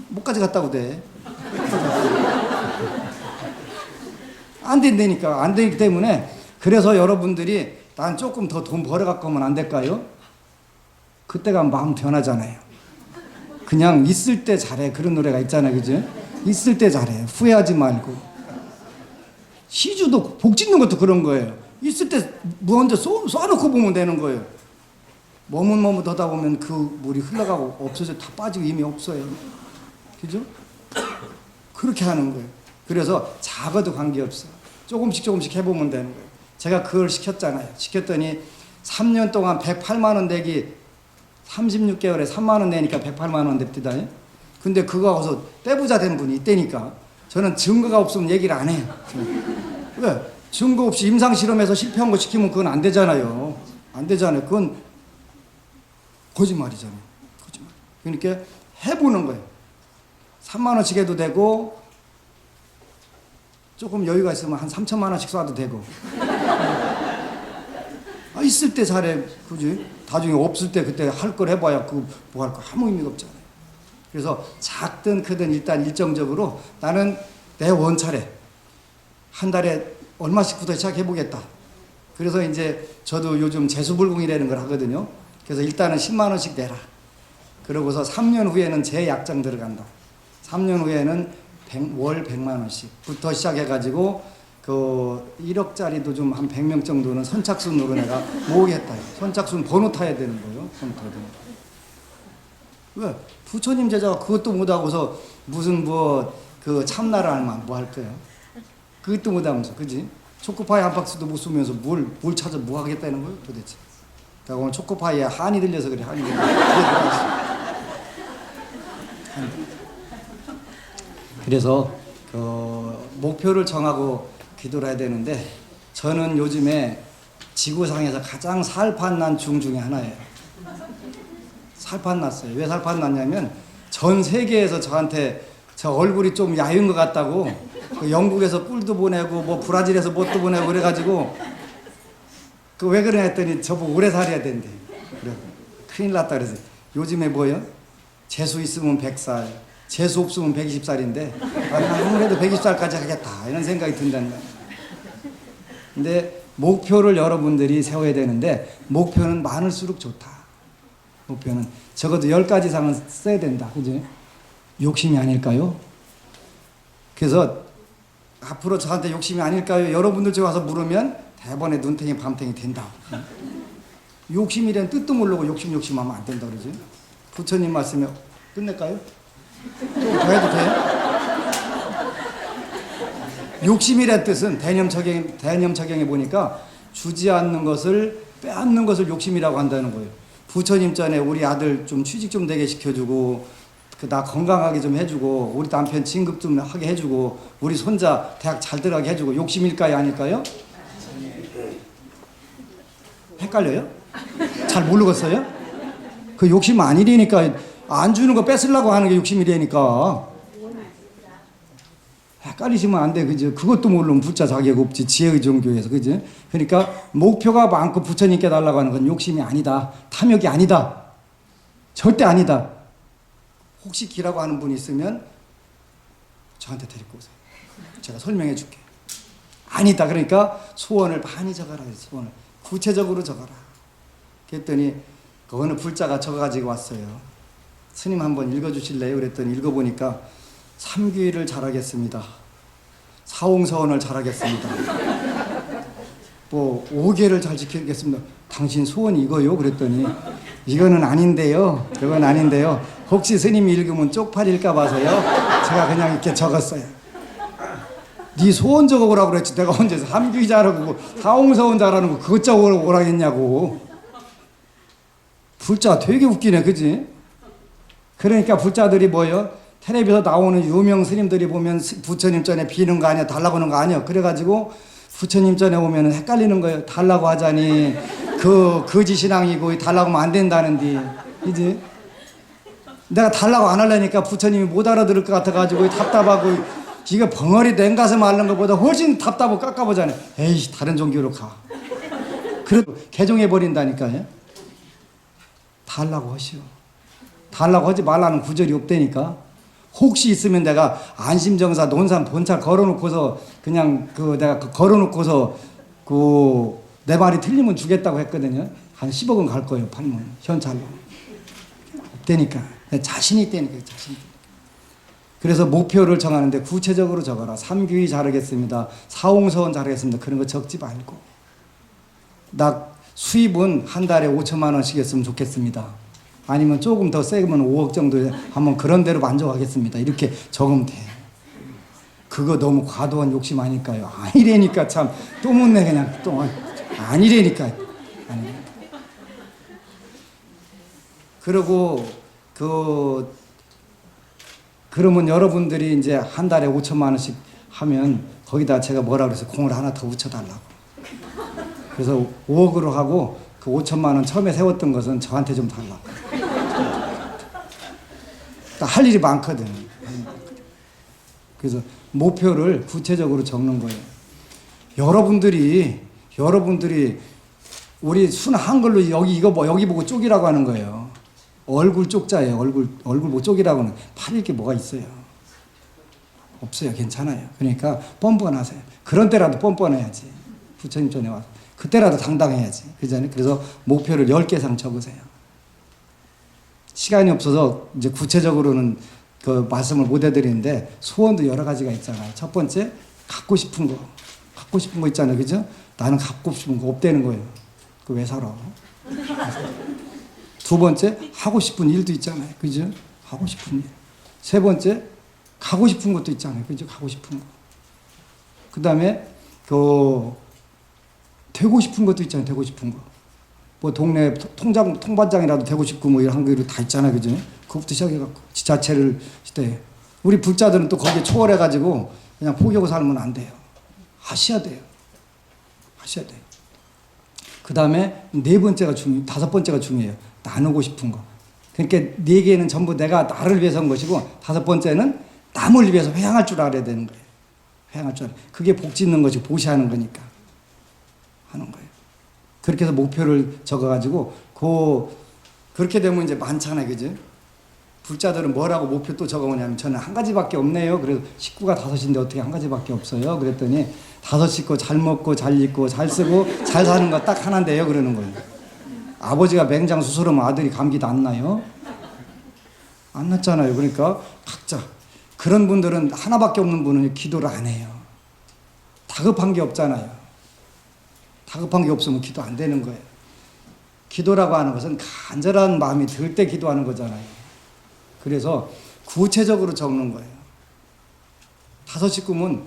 못 가져갔다고 돼. 안 된다니까. 안 되기 때문에. 그래서 여러분들이 난 조금 더 돈 벌어갖고 하면 안 될까요? 그때가 마음 변하잖아요. 그냥 있을 때 잘해. 그런 노래가 있잖아요, 그죠? 있을 때 잘해. 후회하지 말고. 시주도 복 짓는 것도 그런 거예요. 있을 때 먼저 쏴놓고 보면 되는 거예요. 머뭇머뭇하다 보면 그 물이 흘러가고 없어져 다 빠지고 이미 없어요. 그죠? 그렇게 하는 거예요. 그래서 작아도 관계없어. 조금씩 해보면 되는 거예요. 제가 그걸 시켰잖아요. 시켰더니 3년 동안 108만 원 내기 36개월에 3만 원 내니까 108만 원 냅니다. 근데 그거 가서 떼부자 된 분이 있다니까. 저는 증거가 없으면 얘기를 안 해요. 왜? 증거 없이 임상실험에서 실패한 거 시키면 그건 안 되잖아요. 안 되잖아요. 그건 거짓말이잖아요. 거짓말. 그러니까 해보는 거예요. 3만 원씩 해도 되고 조금 여유가 있으면 한 3천만 원씩 쏴도 되고. 있을 때 잘해, 그지? 나중에 없을 때 그때 할 걸 해봐야 그 뭐 할 거 아무 의미가 없잖아요. 그래서 작든 크든 일단 일정적으로 나는 내 원차례 한 달에 얼마씩부터 시작해보겠다. 그래서 이제 저도 요즘 재수불공이라는 걸 하거든요. 그래서 일단은 10만 원씩 내라. 그러고서 3년 후에는 재약정 들어간다. 3년 후에는 월 100만 원씩부터 시작해가지고 그 1억짜리도 좀 한 100명 정도는 선착순으로 내가 모으겠다. 선착순 번호 타야 되는 거예요. 번호 타야 되는 거. 왜? 부처님 제자가 그것도 못하고서 무슨 뭐 그 참나를 알면 뭐 할 거예요? 그것도 못하면서, 그지? 초코파이 한 박스도 못 쏘면서 뭘 찾아 뭐 하겠다는 거예요, 도대체? 그러니까 오늘 초코파이에 한이 들려서 그래, 한이 들려서. 그래서 그 목표를 정하고 기도를 해야 되는데, 저는 요즘에 지구상에서 가장 살판 난 중 중에 하나예요. 살판 났어요. 왜 살판 났냐면 전 세계에서 저한테 저 얼굴이 좀 야윈 것 같다고 그 영국에서 꿀도 보내고 뭐 브라질에서 뭣도 보내고 그래가지고 그 왜 그러냐 했더니 저보고 오래 살아야 된대. 그래 큰일 났다 그래서 요즘에 뭐요? 재수 있으면 100살, 재수 없으면 120살인데 아무래도 120살까지 하겠다 이런 생각이 든다는 거예요. 근데 목표를 여러분들이 세워야 되는데 목표는 많을수록 좋다. 목표는 적어도 10가지 이상은 써야 된다. 그지? 욕심이 아닐까요? 그래서 앞으로 저한테 욕심이 아닐까요? 여러분들 저 와서 물으면 대번에 눈탱이 밤탱이 된다. 욕심이란 뜻도 모르고 욕심하면 안 된다 그러지? 부처님 말씀에 끝낼까요? 좀 더 해도 돼요? 욕심이란 뜻은 대념 적용해 보니까 주지 않는 것을 빼앗는 것을 욕심이라고 한다는 거예요. 부처님 전에 우리 아들 좀 취직 좀 되게 시켜주고 나 건강하게 좀 해주고 우리 남편 진급 좀 하게 해주고 우리 손자 대학 잘 들어가게 해주고 욕심일까요 아닐까요? 헷갈려요? 잘 모르겠어요? 그 욕심 아니라니까. 안 주는 거 뺏으려고 하는 게 욕심이라니까. 헷갈리시면 안 돼. 그죠? 그것도 모르면 부자 자격 없지. 지혜의 종교에서. 그죠? 그러니까 목표가 많고 부처님께 달라고 하는 건 욕심이 아니다. 탐욕이 아니다. 절대 아니다. 혹시 기라고 하는 분이 있으면 저한테 데리고 오세요. 제가 설명해 줄게. 아니다. 그러니까 소원을 많이 적어라. 소원을. 구체적으로 적어라. 그랬더니 그 어느 불자가 적어가지고 왔어요. 스님 한번 읽어주실래요? 그랬더니 읽어보니까 삼귀를 잘하겠습니다. 사홍서원을 잘하겠습니다. 뭐 5개를 잘 지키겠습니다. 당신 소원이 이거요? 그랬더니 이거는 아닌데요. 그건 아닌데요. 혹시 스님이 읽으면 쪽팔릴까 봐서요. 제가 그냥 이렇게 적었어요. 네 소원 적어오라고 그랬지. 내가 언제 삼귀 잘하고 사홍서원 잘하는 거 그것 적어오라고 했냐고. 불자 되게 웃기네. 그지? 그러니까 불자들이 뭐요? 텔레비에서 나오는 유명 스님들이 보면 부처님 전에 비는 거 아니야? 달라고 하는 거 아니야? 그래가지고 부처님 전에 오면 헷갈리는 거예요. 달라고 하자니 그 거짓신앙이고 달라고 하면 안 된다는데. 그지? 내가 달라고 안 하려니까 부처님이 못 알아들을 것 같아가지고 답답하고 이거 벙어리 냉가슴 앓는 것보다 훨씬 답답하고 깎아보잖아요. 에이 다른 종교로 가. 그래도 개종해버린다니까요. 달라고 하시오. 달라고 하지 말라는 구절이 없다니까. 혹시 있으면 내가 안심정사 논산 본찰 걸어놓고서 그냥 내가 걸어놓고서 내 말이 틀리면 주겠다고 했거든요. 한 10억은 갈 거예요. 팔면 현찰로. 없다니까. 자신이 있다니까. 자신이. 그래서 목표를 정하는데 구체적으로 적어라. 삼귀 잘하겠습니다. 사홍서원 잘하겠습니다. 그런 거 적지 말고. 나 수입은 한 달에 5천만 원씩 했으면 좋겠습니다. 아니면 조금 더 세면 5억 정도 한번 그런 대로 만족하겠습니다. 이렇게 적으면 돼. 그거 너무 과도한 욕심 아닐까요? 아니라니까 참 또 묻네 그냥 또 아니라니까. 그리고 그러면 여러분들이 이제 한 달에 5천만 원씩 하면 거기다 제가 뭐라 그래서 공을 하나 더 붙여달라고. 그래서 5억으로 하고 그 5천만 원 처음에 세웠던 것은 저한테 좀 달라고. 할 일이 많거든. 그래서 목표를 구체적으로 적는 거예요. 여러분들이 우리 순 한글로 여기 이거 뭐 여기 보고 쪽이라고 하는 거예요. 얼굴 쪽자예요. 얼굴 보고 쪽이라고 하는 팔릴 게 뭐가 있어요? 없어요. 괜찮아요. 그러니까 뻔뻔하세요. 그런 때라도 뻔뻔해야지. 부처님 전에 와서 그때라도 당당해야지. 그래서 목표를 10개 이상 적으세요. 시간이 없어서 이제 구체적으로는 그 말씀을 못 해드리는데 소원도 여러 가지가 있잖아요. 첫 번째 갖고 싶은 거 있잖아요. 그죠? 나는 갖고 싶은 거 없다는 거예요. 그 왜 살아? 두 번째 하고 싶은 일도 있잖아요. 그죠? 하고 싶은 일. 세 번째 가고 싶은 것도 있잖아요. 그죠? 가고 싶은 거. 그 다음에 되고 싶은 것도 있잖아요. 되고 싶은 거. 뭐 동네 통반장이라도 되고 싶고 뭐 이런 거 다 있잖아요. 그죠? 그것부터 시작해갖고 지자체를 시대. 우리 불자들은 또 거기에 초월해가지고 그냥 포기하고 살면 안 돼요. 하셔야 돼요. 그 다음에 다섯 번째가 중요해요. 나누고 싶은 거. 그러니까 4개는 전부 내가 나를 위해서 한 것이고, 5번째는 남을 위해서 회향할 줄 알아야 되는 거예요. 회향할 줄 알아야. 그게 복 짓는 것이 보시하는 거니까 하는 거예요. 그렇게 해서 목표를 적어가지고 그렇게 되면 이제 많잖아요. 그죠? 불자들은 뭐라고 목표 또 적어오냐면 저는 한 가지밖에 없네요. 그래서 식구가 5인데 어떻게 한 가지밖에 없어요? 그랬더니 5 식구 잘 먹고 잘 입고 잘 쓰고 잘 사는 거 딱 하나인데요. 그러는 거예요. 아버지가 맹장 수술하면 아들이 감기도 안 나요? 안 났잖아요. 그러니까 각자 그런 분들은 하나밖에 없는 분은 기도를 안 해요. 다급한 게 없잖아요. 다급한 게 없으면 기도 안 되는 거예요. 기도라고 하는 것은 간절한 마음이 들 때 기도하는 거잖아요. 그래서 구체적으로 적는 거예요. 5 식구면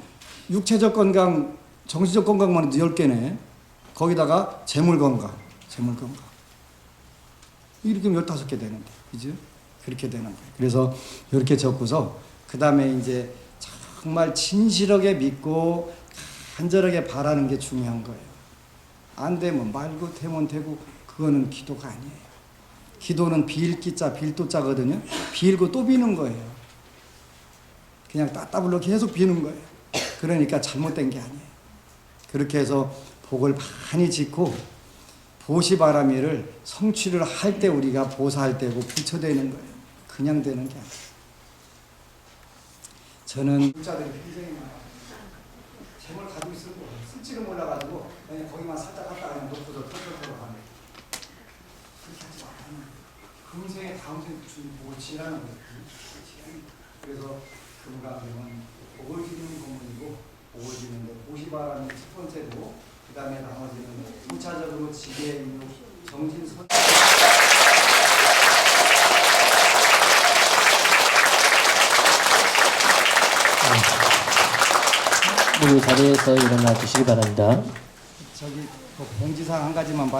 육체적 건강, 정신적 건강만 해도 10개네. 거기다가 재물 건강. 이렇게 하면 15개 되는데, 그죠? 그렇게 되는 거예요. 그래서 이렇게 적고서 그 다음에 이제 정말 진실하게 믿고 간절하게 바라는 게 중요한 거예요. 안 되면 말고 되면 되고 그거는 기도가 아니에요. 기도는 빌기자 빌도자거든요. 빌고 또 비는 거예요. 그냥 따따블로 계속 비는 거예요. 그러니까 잘못된 게 아니에요. 그렇게 해서 복을 많이 짓고 보시바라미를 성취를 할 때 우리가 보사할 때고 부처되는 거예요. 그냥 되는 게 아니에요. 저는 불자들이 굉장히 많아요. 재물 가지고 있으면 쓸지를 몰라가지고 그냥 거기만 살짝 갔다가 그냥 놓고서 털털털 가는 거예요. 그렇게 하지 말아요. 금생에 다음 생에 복을 지라는 거예요. 그래서 금강경은 복을 지르는 공문이고 복을 지르는 거 보시바라는 첫 번째고 그 다음에 나머지는 2차적으로 지혜, 인육, 정신선 모두 자리에서 일어나 주시기 바랍니다. 저기 공지사항 한 가지만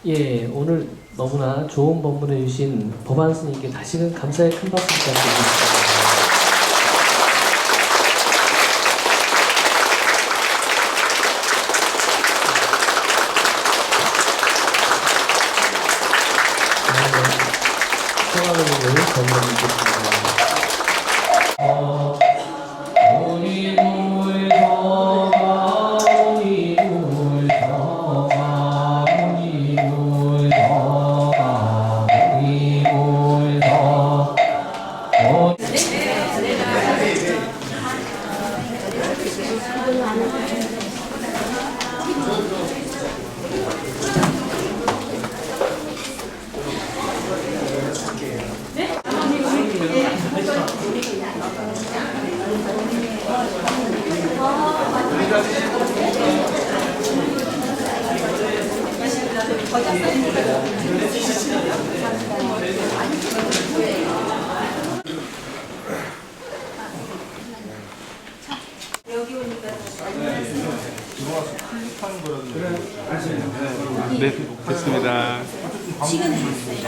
예, 오늘 너무나 좋은 법문을 주신 법안 스님께 다시금 감사의 큰 박수 부탁드립니다. 소감을 건너주겠습니다. 여기 오니까 네, 됐습니다. 시간 됐어요.